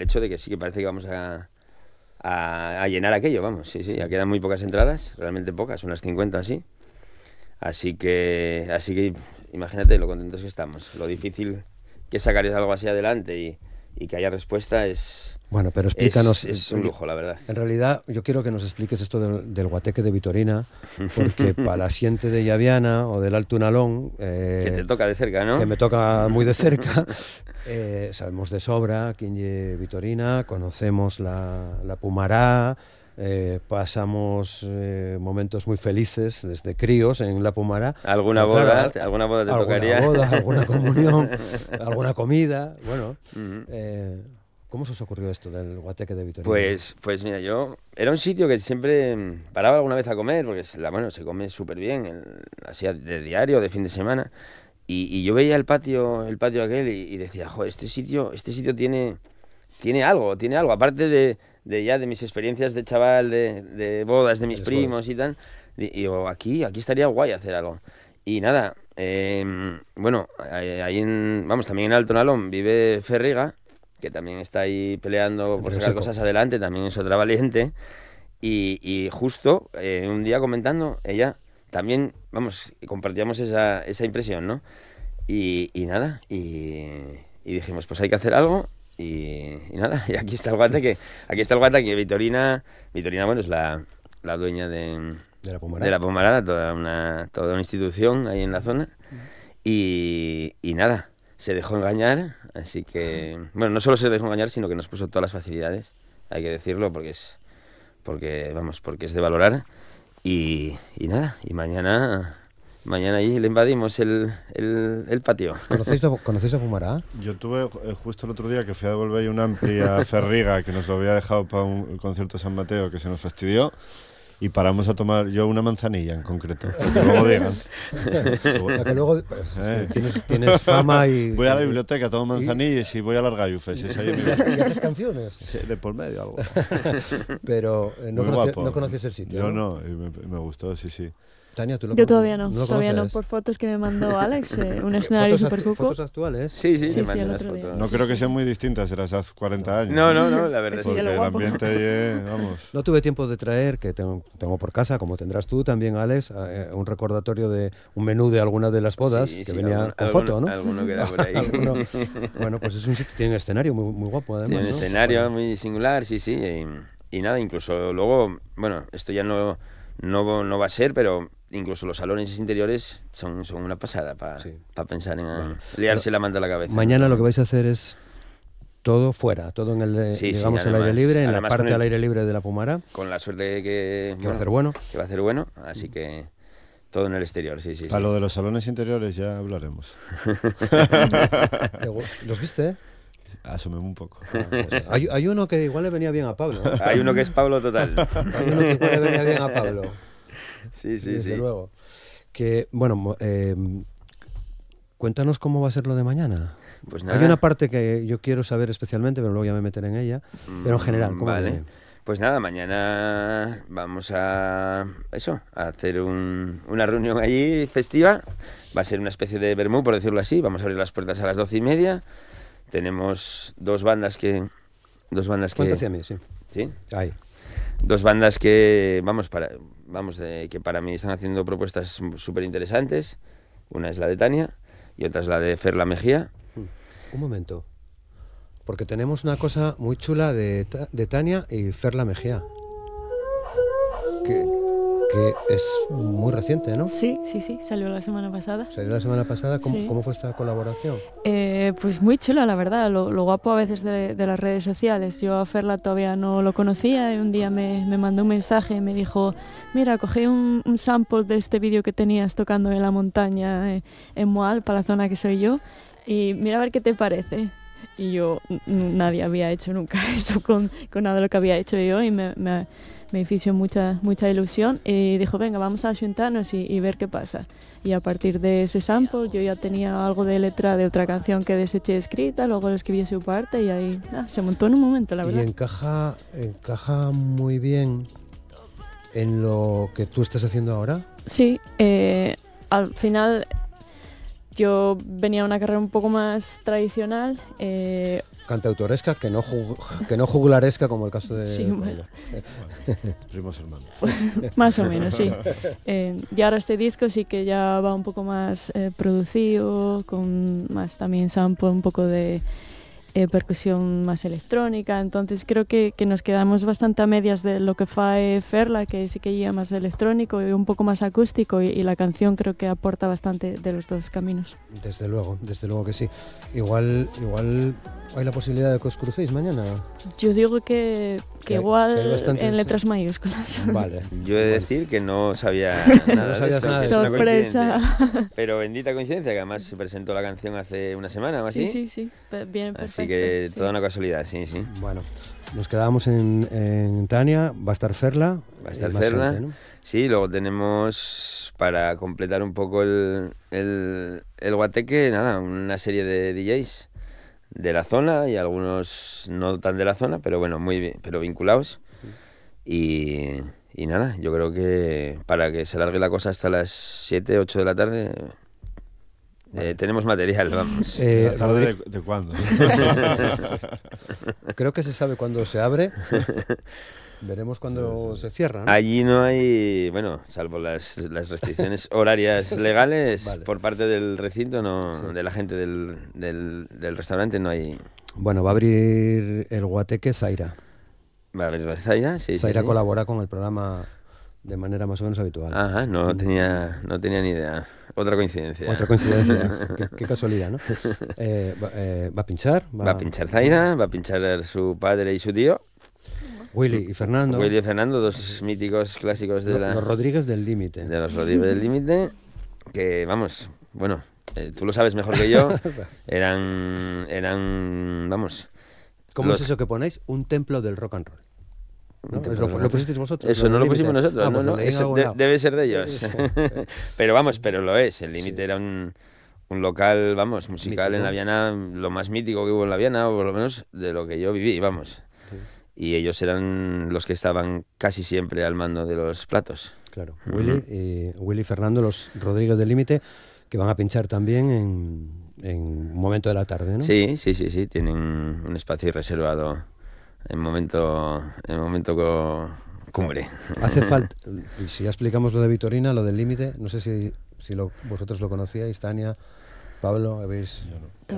S7: hecho de que sí que parece que vamos a llenar aquello, vamos, sí, ya quedan muy pocas entradas, realmente pocas, unas 50 así. Así que imagínate lo contentos que estamos, lo difícil que es sacar algo así adelante y que haya respuesta es...
S1: Bueno, pero explícanos.
S7: Es un lujo, la verdad.
S1: En realidad, yo quiero que nos expliques esto del guateque de Vitorina, porque para la siente de Llaviana o del Alto Unalón,
S7: Que te toca de cerca, ¿no?
S1: que me toca muy de cerca, sabemos de sobra quién es Vitorina, conocemos la Pumará, pasamos momentos muy felices desde críos en la Pumará.
S7: Alguna
S1: Pero
S7: boda,
S1: claro,
S7: alguna boda te
S1: alguna
S7: tocaría.
S1: boda, alguna comunión, alguna comida. Bueno,
S7: Ujú.
S1: ¿cómo se os ocurrió esto del guateque de Vitorina?
S7: Pues mira, era un sitio que siempre paraba alguna vez a comer, porque se come súper bien, así de diario, de fin de semana, y yo veía el patio aquel y decía, joder, este sitio tiene algo, aparte de mis experiencias de chaval, de bodas de mis primos y tal, y digo, aquí estaría guay hacer algo. Y nada, bueno, ahí también en Alto Nalón vive Ferriga, que también está ahí peleando por sacar cosas adelante, también es otra valiente, y justo un día comentando, ella también, compartíamos esa impresión, ¿no? Y nada, y dijimos, pues hay que hacer algo, y nada, y aquí está el guateque, que Vitorina, bueno, es la dueña de la Pomarada, toda una institución ahí en la zona, y nada, se dejó engañar, así que, bueno, no solo se dejó engañar, sino que nos puso todas las facilidades, hay que decirlo, porque es de valorar, y nada, y mañana ahí le invadimos el patio.
S1: ¿Conocéis a Pumará?
S9: Yo tuve justo el otro día que fui a devolver una amplia Ferriga que nos lo había dejado para un concierto de San Mateo que se nos fastidió, y paramos a tomar yo una manzanilla en concreto, que luego digan.
S1: Que luego tienes fama y...
S9: Voy a la biblioteca, tomo manzanillas y voy a las gallufes.
S1: ¿Y haces canciones?
S9: Sí, de por medio algo.
S1: Pero no conoces el sitio.
S9: Yo no, y me gustó, sí.
S1: Tania, ¿tú lo
S8: Yo todavía no,
S1: ¿No lo
S8: todavía no,
S1: conoces?
S8: por fotos que me mandó Alex, un escenario súper cuco.
S1: ¿Fotos actuales?
S7: Sí,
S8: Sí,
S7: le mandé
S8: el
S7: unas
S8: otro día.
S7: fotos.
S9: No creo que sean muy distintas de las de hace 40 años.
S7: No, la verdad es
S8: Sí,
S9: Porque
S8: lo
S9: el
S8: guapo.
S9: ambiente ahí, vamos.
S1: No tuve tiempo de traer, que tengo por casa, como tendrás tú también, Alex, un recordatorio de un menú de alguna de las bodas,
S7: Sí,
S1: que
S7: sí,
S1: venía con foto, ¿no?
S7: Alguno queda por ahí.
S1: Bueno, pues es un sitio, tiene un escenario muy guapo, además.
S7: Tiene un
S1: ¿no?
S7: escenario
S1: Bueno,
S7: muy singular, sí. Y nada, incluso luego, bueno, esto ya no va a ser, pero incluso los salones interiores son una pasada para pensar en liarse la manta a la cabeza.
S1: Mañana lo que vais a hacer es todo fuera, todo en el, digamos, el aire libre, en la parte al aire libre de la Pumara.
S7: Con la suerte que
S1: va a hacer bueno.
S7: Que va a hacer bueno, así que todo en el exterior, sí.
S9: Para lo de los salones interiores ya hablaremos.
S1: ¿Los viste?
S9: Asomemos un poco.
S1: Hay uno que igual le venía bien a Pablo.
S7: Hay uno que es Pablo total.
S1: Hay uno que igual le venía bien a Pablo.
S7: Sí.
S1: Desde luego. Que, bueno, cuéntanos cómo va a ser lo de mañana.
S7: Pues nada.
S1: Hay una parte que yo quiero saber especialmente, pero luego ya me meteré en ella. Pero en general, ¿cómo
S7: vale.
S1: viene?
S7: Pues nada, mañana vamos a hacer una reunión allí festiva. Va a ser una especie de vermú, por decirlo así. Vamos a abrir las puertas a las 12:30. Tenemos dos bandas que...
S1: Cuenta hacia mí, sí.
S7: ¿Sí?
S1: Ahí.
S7: Dos bandas que, que para mí están haciendo propuestas súper interesantes. Una es la de Tania y otra es la de Fer La Mejía.
S1: Un momento. Porque tenemos una cosa muy chula de Tania y Fer La Mejía. Que es muy reciente, ¿no?
S8: Sí, salió la semana pasada.
S1: Salió la semana pasada.
S8: Sí.
S1: ¿Cómo fue esta colaboración?
S8: Pues muy chula, la verdad, lo guapo a veces de las redes sociales. Yo a Ferla todavía no lo conocía y un día me mandó un mensaje y me dijo, mira, cogí un sample de este vídeo que tenías tocando en la montaña en Moal, para la zona que soy yo, y mira a ver qué te parece. Y yo, nadie había hecho nunca eso con nada de lo que había hecho yo y me hizo mucha ilusión y dijo, venga, vamos a juntarnos y ver qué pasa. Y a partir de ese sample yo ya tenía algo de letra de otra canción que deseché escrita, luego lo escribí a su parte y ahí se montó en un momento, la verdad.
S1: Y encaja muy bien en lo que tú estás haciendo ahora.
S8: Sí, al final... Yo venía a una carrera un poco más tradicional.
S1: Cantautoresca, que no juglaresca como el caso de...
S8: Sí, bueno.
S9: Primos hermanos.
S8: Más o menos, sí. Y ahora este disco sí que ya va un poco más producido, con más también sample, un poco de percusión más electrónica, entonces creo que nos quedamos bastante a medias de lo que fae Ferla, que sí que lleva más electrónico y un poco más acústico, y la canción creo que aporta bastante de los dos caminos.
S1: Desde luego que sí. Igual hay la posibilidad de que os crucéis mañana.
S8: Yo digo que igual en letras
S1: sí.
S8: mayúsculas.
S1: Vale.
S7: Yo he de decir que no sabía nada de esto,
S1: nada de
S7: que es una
S8: sorpresa.
S7: coincidencia. Pero bendita coincidencia, que además se presentó la canción hace una semana o así.
S8: Sí, bien, perfecto.
S7: Así que
S8: sí.
S7: toda una casualidad, sí.
S1: Bueno, nos quedamos en Tania, va a estar Ferla.
S7: Va a estar
S1: más
S7: Ferla.
S1: gente, ¿no?
S7: Sí, luego tenemos, para completar un poco el guateque, nada, una serie de DJs de la zona y algunos no tan de la zona, pero bueno, muy bien, pero vinculados. Y nada, yo creo que para que se alargue la cosa hasta las 7, 8 de la tarde... tenemos material, vamos.
S9: ¿La tarde de cuándo?
S1: Creo que se sabe cuándo se abre. Veremos cuándo se cierra, ¿no?
S7: Allí no hay, bueno, salvo las restricciones horarias legales,
S1: Vale.
S7: por parte del recinto,
S1: Sí.
S7: de la gente del restaurante, no hay...
S1: Bueno, va a abrir el guateque Zaira.
S7: Va a haber Zaira, sí.
S1: Zaira
S7: sí.
S1: colabora con el programa de manera más o menos habitual.
S7: Ajá, no tenía ni idea. Otra coincidencia.
S1: Otra coincidencia. qué casualidad, ¿no? Va a pinchar.
S7: Va a pinchar Zaira, va a pinchar su padre y su tío.
S1: Willy y Fernando.
S7: Willy y Fernando, dos míticos clásicos de
S1: Los Rodríguez del Límite.
S7: De los Rodríguez del Límite, que vamos, bueno, tú lo sabes mejor que yo, eran vamos...
S1: ¿Cómo es eso que ponéis? Un templo del rock and roll. ¿no? ¿Lo pusisteis vosotros?
S7: Eso no lo pusimos nosotros,
S1: pues
S7: no, eso debe ser de ellos. Pero lo es, el Límite era un local, vamos, musical mítico en La Viana, lo más mítico que hubo en La Viana, o por lo menos de lo que yo viví, vamos. Sí. Y ellos eran los que estaban casi siempre al mando de los platos.
S1: Claro, Willy y Fernando, los Rodríguez del Límite, que van a pinchar también en un momento de la tarde, ¿no?
S7: Sí, tienen un espacio reservado en momento cumbre.
S1: Hace falta, si ya explicamos lo de Vitorina, lo del Límite, no sé si vosotros lo conocíais, Tania, Pablo,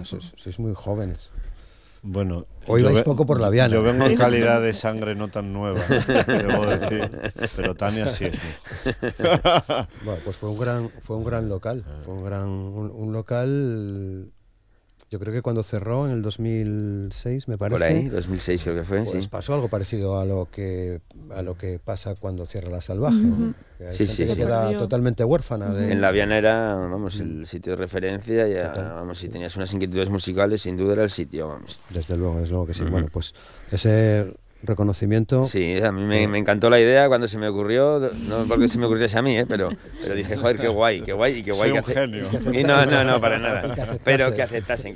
S1: sois muy jóvenes.
S9: Bueno,
S1: hoy vais poco por La Viana.
S9: Yo vengo en calidad de sangre no tan nueva, debo decir, pero Tania sí es muy.
S1: Bueno, pues fue un gran local, fue un local. Yo creo que cuando cerró en el 2006, me parece.
S7: Por ahí, 2006 creo que fue,
S1: pues
S7: sí.
S1: Pasó algo parecido a lo que pasa cuando cierra La Salvaje. ¿no?
S7: Sí.
S1: Se queda totalmente huérfana.
S7: En La Viana era, vamos, el sitio de referencia. Vamos, si tenías unas inquietudes musicales, sin duda era el sitio, vamos.
S1: Desde luego que sí. Bueno, pues ese reconocimiento.
S7: Sí, a mí me encantó la idea cuando se me ocurrió, no porque se me ocurriese a mí, pero dije, joder, qué guay.
S9: Soy un genio.
S7: Y no, para nada. Pero que aceptasen,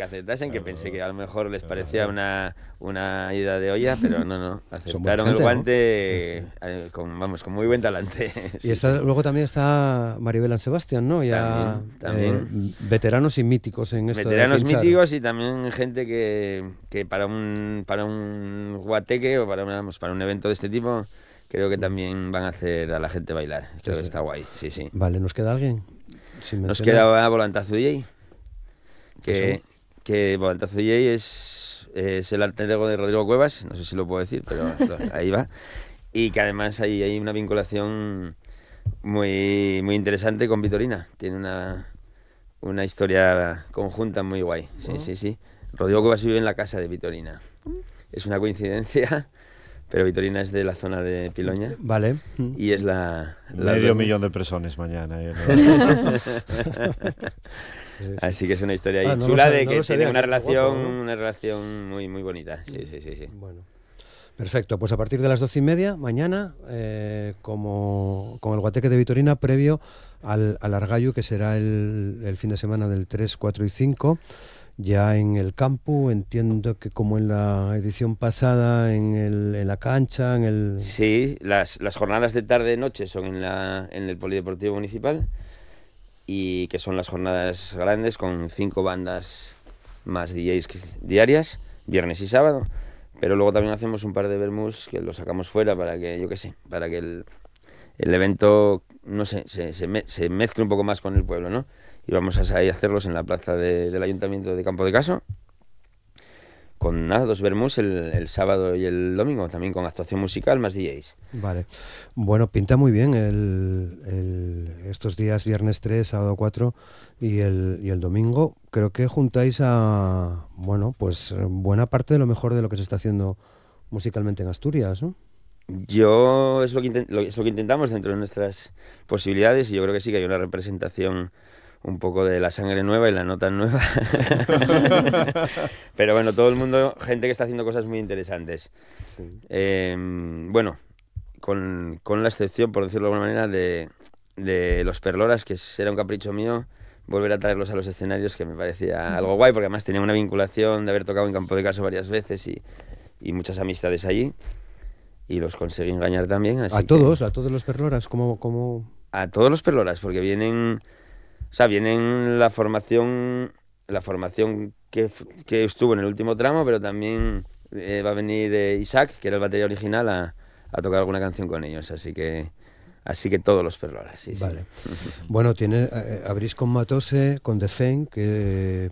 S7: que pensé que a lo mejor les parecía una ida de olla, pero no, aceptaron el guante, ¿no? Con muy buen talante.
S1: Y luego también está Maribel and Sebastián, ¿no? Ya
S7: también.
S1: Veteranos y míticos en esto.
S7: Veteranos míticos y también gente que para un guateque o para un evento de este tipo, creo que también van a hacer a la gente bailar. Creo que está guay, sí.
S1: Vale, ¿nos queda alguien?
S7: Nos queda Volantazo DJ, que Volantazo DJ es el alter ego de Rodrigo Cuevas, no sé si lo puedo decir, pero ahí va. Y que además hay una vinculación muy, muy interesante con Vitorina. Tiene una historia conjunta muy guay, sí. Rodrigo Cuevas vive en la casa de Vitorina. Es una coincidencia, pero Vitorina es de la zona de Piloña.
S1: Vale.
S7: Y es la
S9: medio millón de personas mañana.
S7: Así que es una historia ahí chula de que tiene una relación muy, muy bonita. Sí.
S1: Bueno. Perfecto, pues a partir de las 12:30 mañana, con el guateque de Vitorina, previo al Argallo, que será el fin de semana del 3, 4 y 5. Ya en el campo, entiendo que como en la edición pasada, en la cancha,
S7: Sí, las jornadas de tarde-noche son en el Polideportivo Municipal, y que son las jornadas grandes con 5 bandas más DJs diarias, viernes y sábado, pero luego también hacemos un par de vermús que los sacamos fuera para que, para que el evento, no sé, se mezcle un poco más con el pueblo, ¿no? Y vamos a hacerlos en la plaza del Ayuntamiento de Campo de Caso, con 2 vermús el sábado y el domingo, también con actuación musical más DJs.
S1: Vale, bueno, pinta muy bien estos días, viernes 3, sábado 4 y el domingo. Creo que juntáis a, pues buena parte de lo mejor de lo que se está haciendo musicalmente en Asturias, ¿no?
S7: Es lo que intentamos dentro de nuestras posibilidades, y yo creo que sí que hay una representación un poco de la sangre nueva y la no tan nueva. Pero bueno, todo el mundo, gente que está haciendo cosas muy interesantes. Sí. Con la excepción, por decirlo de alguna manera, de los Perloras, que era un capricho mío volver a traerlos a los escenarios, que me parecía algo guay, porque además tenía una vinculación de haber tocado en Campo de Caso varias veces y muchas amistades allí, y los conseguí engañar también. Así
S1: a todos los Perloras, ¿cómo?
S7: A todos los Perloras, porque vienen la formación que estuvo en el último tramo, pero también va a venir Isaac, que era el batería original, a tocar alguna canción con ellos, así que todos los Perloras, sí.
S1: Vale. Bueno, abrís con Matose, con Defen, que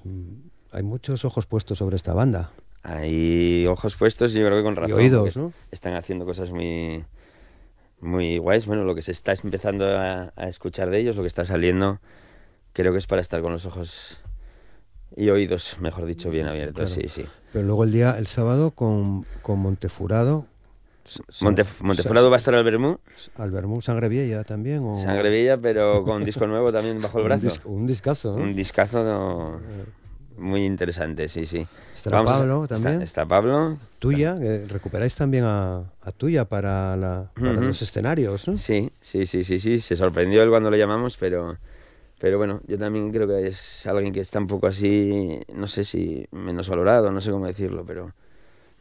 S1: hay muchos ojos puestos sobre esta banda.
S7: Hay ojos puestos, y yo creo que con razón.
S1: Y oídos, ¿no?
S7: Están haciendo cosas muy, muy guays. Bueno, lo que se está empezando a escuchar de ellos, lo que está saliendo, creo que es para estar con los ojos y oídos, mejor dicho, bien abiertos, claro. Sí.
S1: Pero luego el sábado con Montefurado.
S7: Montefurado va a estar al Vermú.
S1: ¿Al Vermú Sangre Vieja también? ¿O?
S7: Sangre Vieja, pero con disco nuevo también bajo el brazo.
S1: Un discazo, ¿no?
S7: Un discazo, no. muy interesante, sí, sí.
S1: Estará Pablo también.
S7: Está Pablo.
S1: Tuya, que recuperáis también a Tuya para los escenarios, ¿no?
S7: Sí, se sorprendió él cuando lo llamamos, pero bueno, yo también creo que es alguien que está un poco así, no sé si menos valorado, no sé cómo decirlo, pero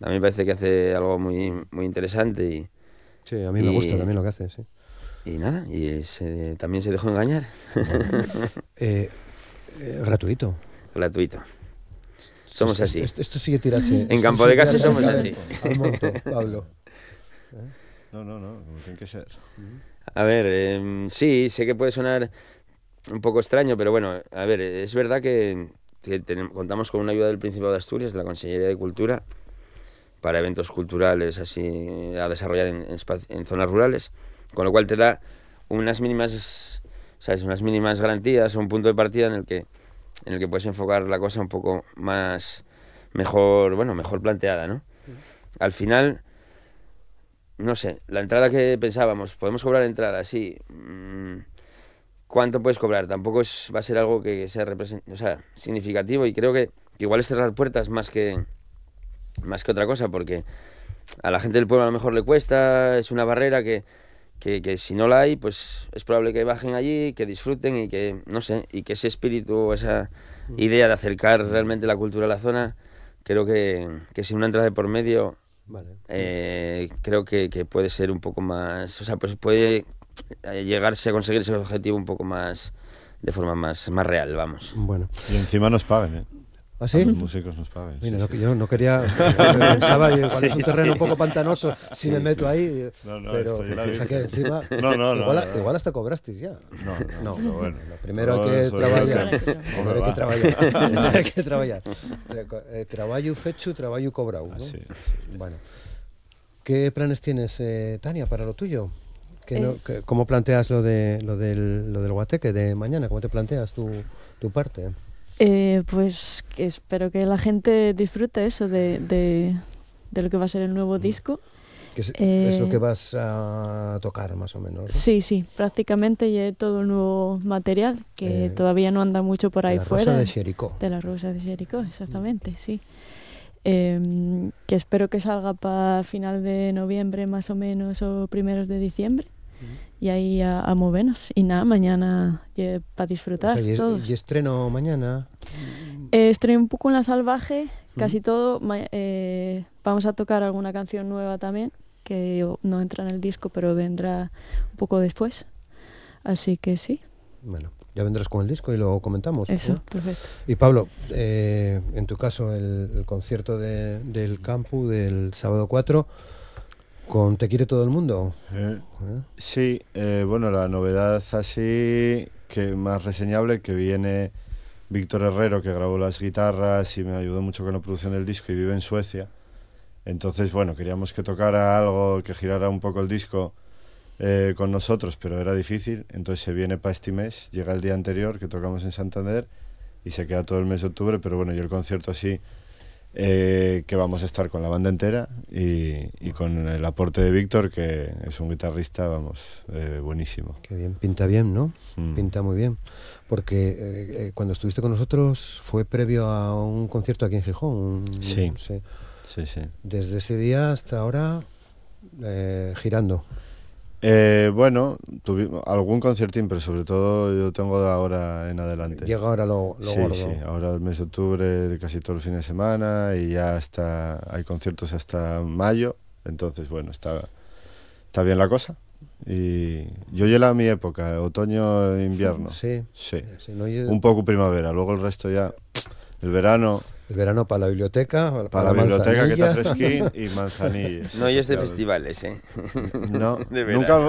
S7: a mí me parece que hace algo muy, muy interesante y...
S1: Sí, a mí me gusta también lo que hace, sí.
S7: Y nada, también se dejó engañar.
S1: Gratuito.
S7: Gratuito. Somos así.
S1: Esto sigue tirarse.
S7: En Campo de Casa somos así.
S1: Al monte, Pablo.
S9: No, como tiene que ser.
S7: A ver, sí, sé que puede sonar un poco extraño, pero bueno, a ver, es verdad que contamos con una ayuda del Principado de Asturias, de la Consellería de Cultura, para eventos culturales así a desarrollar en zonas rurales, con lo cual te da unas mínimas, ¿sabes? Unas mínimas garantías, un punto de partida en el que puedes enfocar la cosa un poco mejor planteada, ¿no? Al final, no sé, la entrada que pensábamos, podemos cobrar entrada, sí. ¿Cuánto puedes cobrar? Tampoco va a ser algo que sea significativo, y creo que igual es cerrar puertas más que otra cosa, porque a la gente del pueblo a lo mejor le cuesta, es una barrera que si no la hay, pues es probable que bajen allí, que disfruten y que, no sé, y que ese espíritu, esa idea de acercar realmente la cultura a la zona, creo que sin una entrada de por medio, creo que puede ser un poco más, pues puede llegarse a conseguir ese objetivo un poco más, de forma más real, vamos.
S1: Bueno.
S9: Y encima nos paguen, ¿eh?
S1: ¿Ah, sí?
S9: Los músicos nos pagan.
S1: Mira, yo no quería, pensaba, igual es un terreno un poco pantanoso si me meto ahí, pero o sea que encima, igual hasta cobrasteis ya.
S9: No, pero bueno.
S1: Primero hay que trabajar. Traballo fecho, traballo cobrado, ¿no? Sí. Bueno. ¿Qué planes tienes, Tania, para lo tuyo? ¿Cómo planteas lo del Guateque de mañana? ¿Cómo te planteas tu parte?
S8: Pues que espero que la gente disfrute eso de lo que va a ser el nuevo disco.
S1: Que es lo que vas a tocar más o menos, ¿no?
S8: Sí, prácticamente ya todo el nuevo material que todavía no anda mucho por ahí fuera.
S1: De la Rosa de Xericó.
S8: De la Rosa de Xericó, exactamente, sí. Que espero que salga para final de noviembre más o menos o primeros de diciembre. Y ahí a movernos. Y nada, mañana para disfrutar.
S1: O sea,
S8: todos.
S1: ¿Y estreno mañana?
S8: Estreno un poco en La Salvaje, casi todo. Vamos a tocar alguna canción nueva también, que no entra en el disco, pero vendrá un poco después. Así que sí.
S1: Bueno, ya vendrás con el disco y lo comentamos.
S8: Eso,
S1: ¿no?
S8: perfecto.
S1: Y Pablo, en tu caso, el concierto del Campu del sábado 4... ¿Con Te quiere todo el mundo?
S9: Sí, bueno, la novedad así que más reseñable, que viene Víctor Herrero, que grabó las guitarras y me ayudó mucho con la producción del disco y vive en Suecia. Entonces, bueno, queríamos que tocara algo, que girara un poco el disco con nosotros, pero era difícil. Entonces se viene para este mes, llega el día anterior, que tocamos en Santander, y se queda todo el mes de octubre, pero bueno, yo el concierto así... que vamos a estar con la banda entera y con el aporte de Víctor, que es un guitarrista, buenísimo.
S1: Qué bien, pinta bien, ¿no? Pinta muy bien. Porque cuando estuviste con nosotros fue previo a un concierto aquí en Gijón.
S9: Sí.
S1: Desde ese día hasta ahora girando.
S9: Bueno, tuvimos algún conciertín, pero sobre todo yo tengo de ahora en adelante.
S1: Llega ahora lo gordo. Sí,
S9: ahora el mes de octubre de casi todo el fin de semana y ya hay conciertos hasta mayo, entonces bueno, está bien la cosa. Y yo llegué a mi época, otoño, invierno.
S1: Sí,
S9: no, un poco primavera, luego el resto ya, el verano...
S1: El verano para la biblioteca,
S9: para la biblioteca que está fresquín y manzanillas.
S7: No, yo es de festivales,
S9: No, nunca.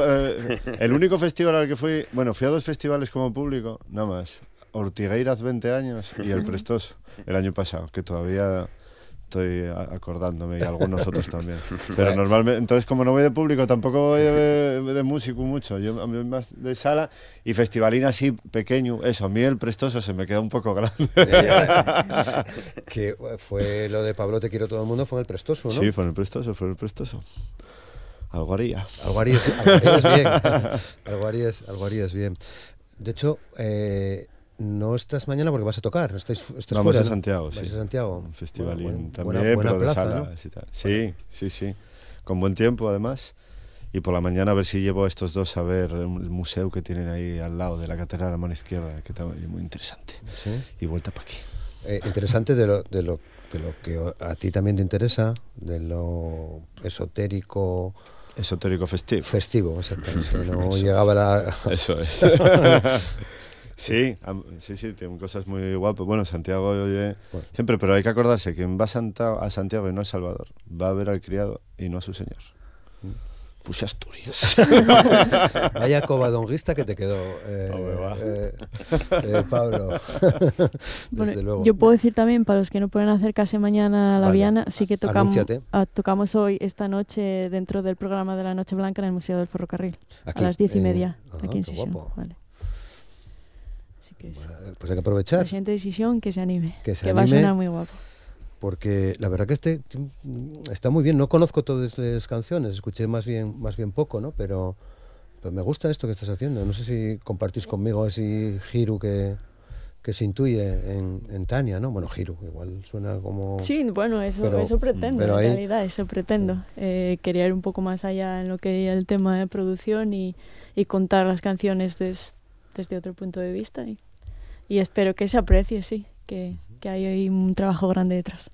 S9: El único festival al que fui, bueno, fui a 2 festivales como público, nada más. Ortigueiras 20 años y el Prestoso el año pasado, que todavía estoy acordándome, y algunos otros también. Pero normalmente, entonces como no voy de público, tampoco voy de músico mucho. Yo a mí más de sala y festivalín así pequeño. Eso, a mí el Prestoso se me queda un poco grande.
S1: Que fue lo de Pablo Te quiero todo el mundo, fue en el Prestoso, ¿no?
S9: Sí, fue en el Prestoso. Algo haría
S1: es bien. Algo haría es bien. De hecho, no estás mañana porque vas a tocar. Estás
S9: Vamos
S1: fuera,
S9: a
S1: ¿no?
S9: Santiago,
S1: Vais
S9: sí.
S1: a Santiago.
S9: Un festivalín
S1: Buena
S9: también, pero de
S1: plaza,
S9: salas y tal. Sí, sí, sí. Con buen tiempo, además. Y por la mañana a ver si llevo a estos dos a ver el museo que tienen ahí al lado de la catedral a la mano izquierda, que está muy interesante.
S1: ¿Sí?
S9: Y vuelta para aquí.
S1: Interesante de lo que a ti también te interesa, de lo esotérico...
S9: Esotérico festivo.
S1: Festivo, exactamente. No
S9: Eso
S1: llegaba la...
S9: Eso es. Sí, tienen cosas muy guapas. Bueno, Santiago siempre, pero hay que acordarse, quien va a Santiago y no a Salvador, va a ver al criado y no a su señor. Puse Asturias.
S1: Vaya covadonguista que te quedó, Pablo. Desde luego.
S8: Yo puedo decir también, para los que no pueden acercarse mañana a la Viana, sí que tocamos hoy, esta noche, dentro del programa de la Noche Blanca en el Museo del Ferrocarril,
S1: aquí,
S8: a las 10:30, aquí en
S1: qué
S8: Sisión.
S1: guapo.
S8: Vale. Así que
S1: Pues hay que aprovechar.
S8: la gente de Sisión que se anime,
S1: Que
S8: va a sonar muy guapo.
S1: Porque la verdad que está muy bien. No conozco todas las canciones, escuché más bien poco, ¿no? Pero me gusta esto que estás haciendo. No sé si compartís conmigo ese giro que se intuye en Tania, ¿no? Bueno, giro, igual suena como...
S8: Sí, bueno, eso pretendo, en realidad, eso pretendo. Quería ir un poco más allá en lo que es el tema de producción y contar las canciones desde otro punto de vista. Y espero que se aprecie, sí, que hay ahí un trabajo grande detrás.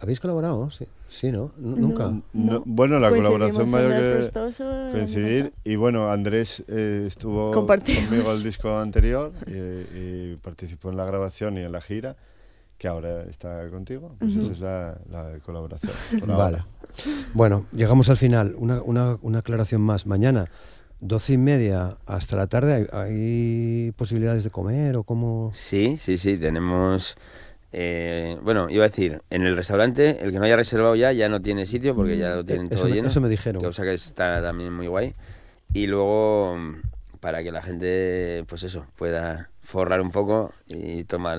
S1: ¿Habéis colaborado? Sí, ¿no? Nunca.
S9: No, bueno, la colaboración mayor que
S8: coincidir.
S9: Y bueno, Andrés estuvo conmigo el disco anterior y participó en la grabación y en la gira, que ahora está contigo. Pues esa es la colaboración.
S1: Vale. Bueno, llegamos al final. Una aclaración más. Mañana, 12:30 hasta la tarde, ¿hay posibilidades de comer o cómo?
S7: Sí, tenemos... bueno, iba a decir, en el restaurante, el que no haya reservado ya no tiene sitio porque ya lo tienen todo lleno.
S1: Eso me dijeron.
S7: Cosa que está también muy guay. Y luego, para que la gente, pues eso, pueda forrar un poco y tomar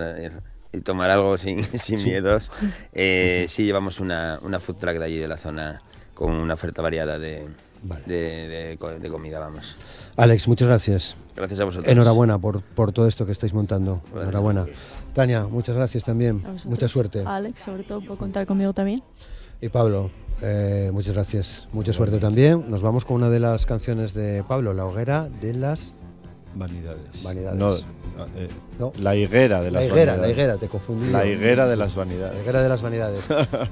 S7: algo sin miedos, sí llevamos una food truck de allí de la zona con una oferta variada de comida, vamos.
S1: Alex, muchas gracias.
S7: Gracias a vosotros.
S1: Enhorabuena por todo esto que estáis montando.
S7: Gracias.
S1: Enhorabuena. Tania, muchas gracias también. Mucha suerte.
S8: Alex, sobre todo, por contar conmigo también.
S1: Y Pablo, muchas gracias. Mucha suerte también. Nos vamos con una de las canciones de Pablo, La hoguera de las...
S9: Vanidades. No, La higuera de las vanidades.
S1: La higuera, te confundí.
S9: La higuera de las vanidades.
S1: La higuera de las vanidades.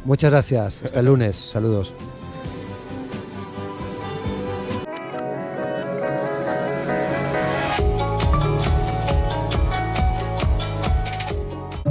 S1: Muchas gracias. Hasta el lunes. Saludos.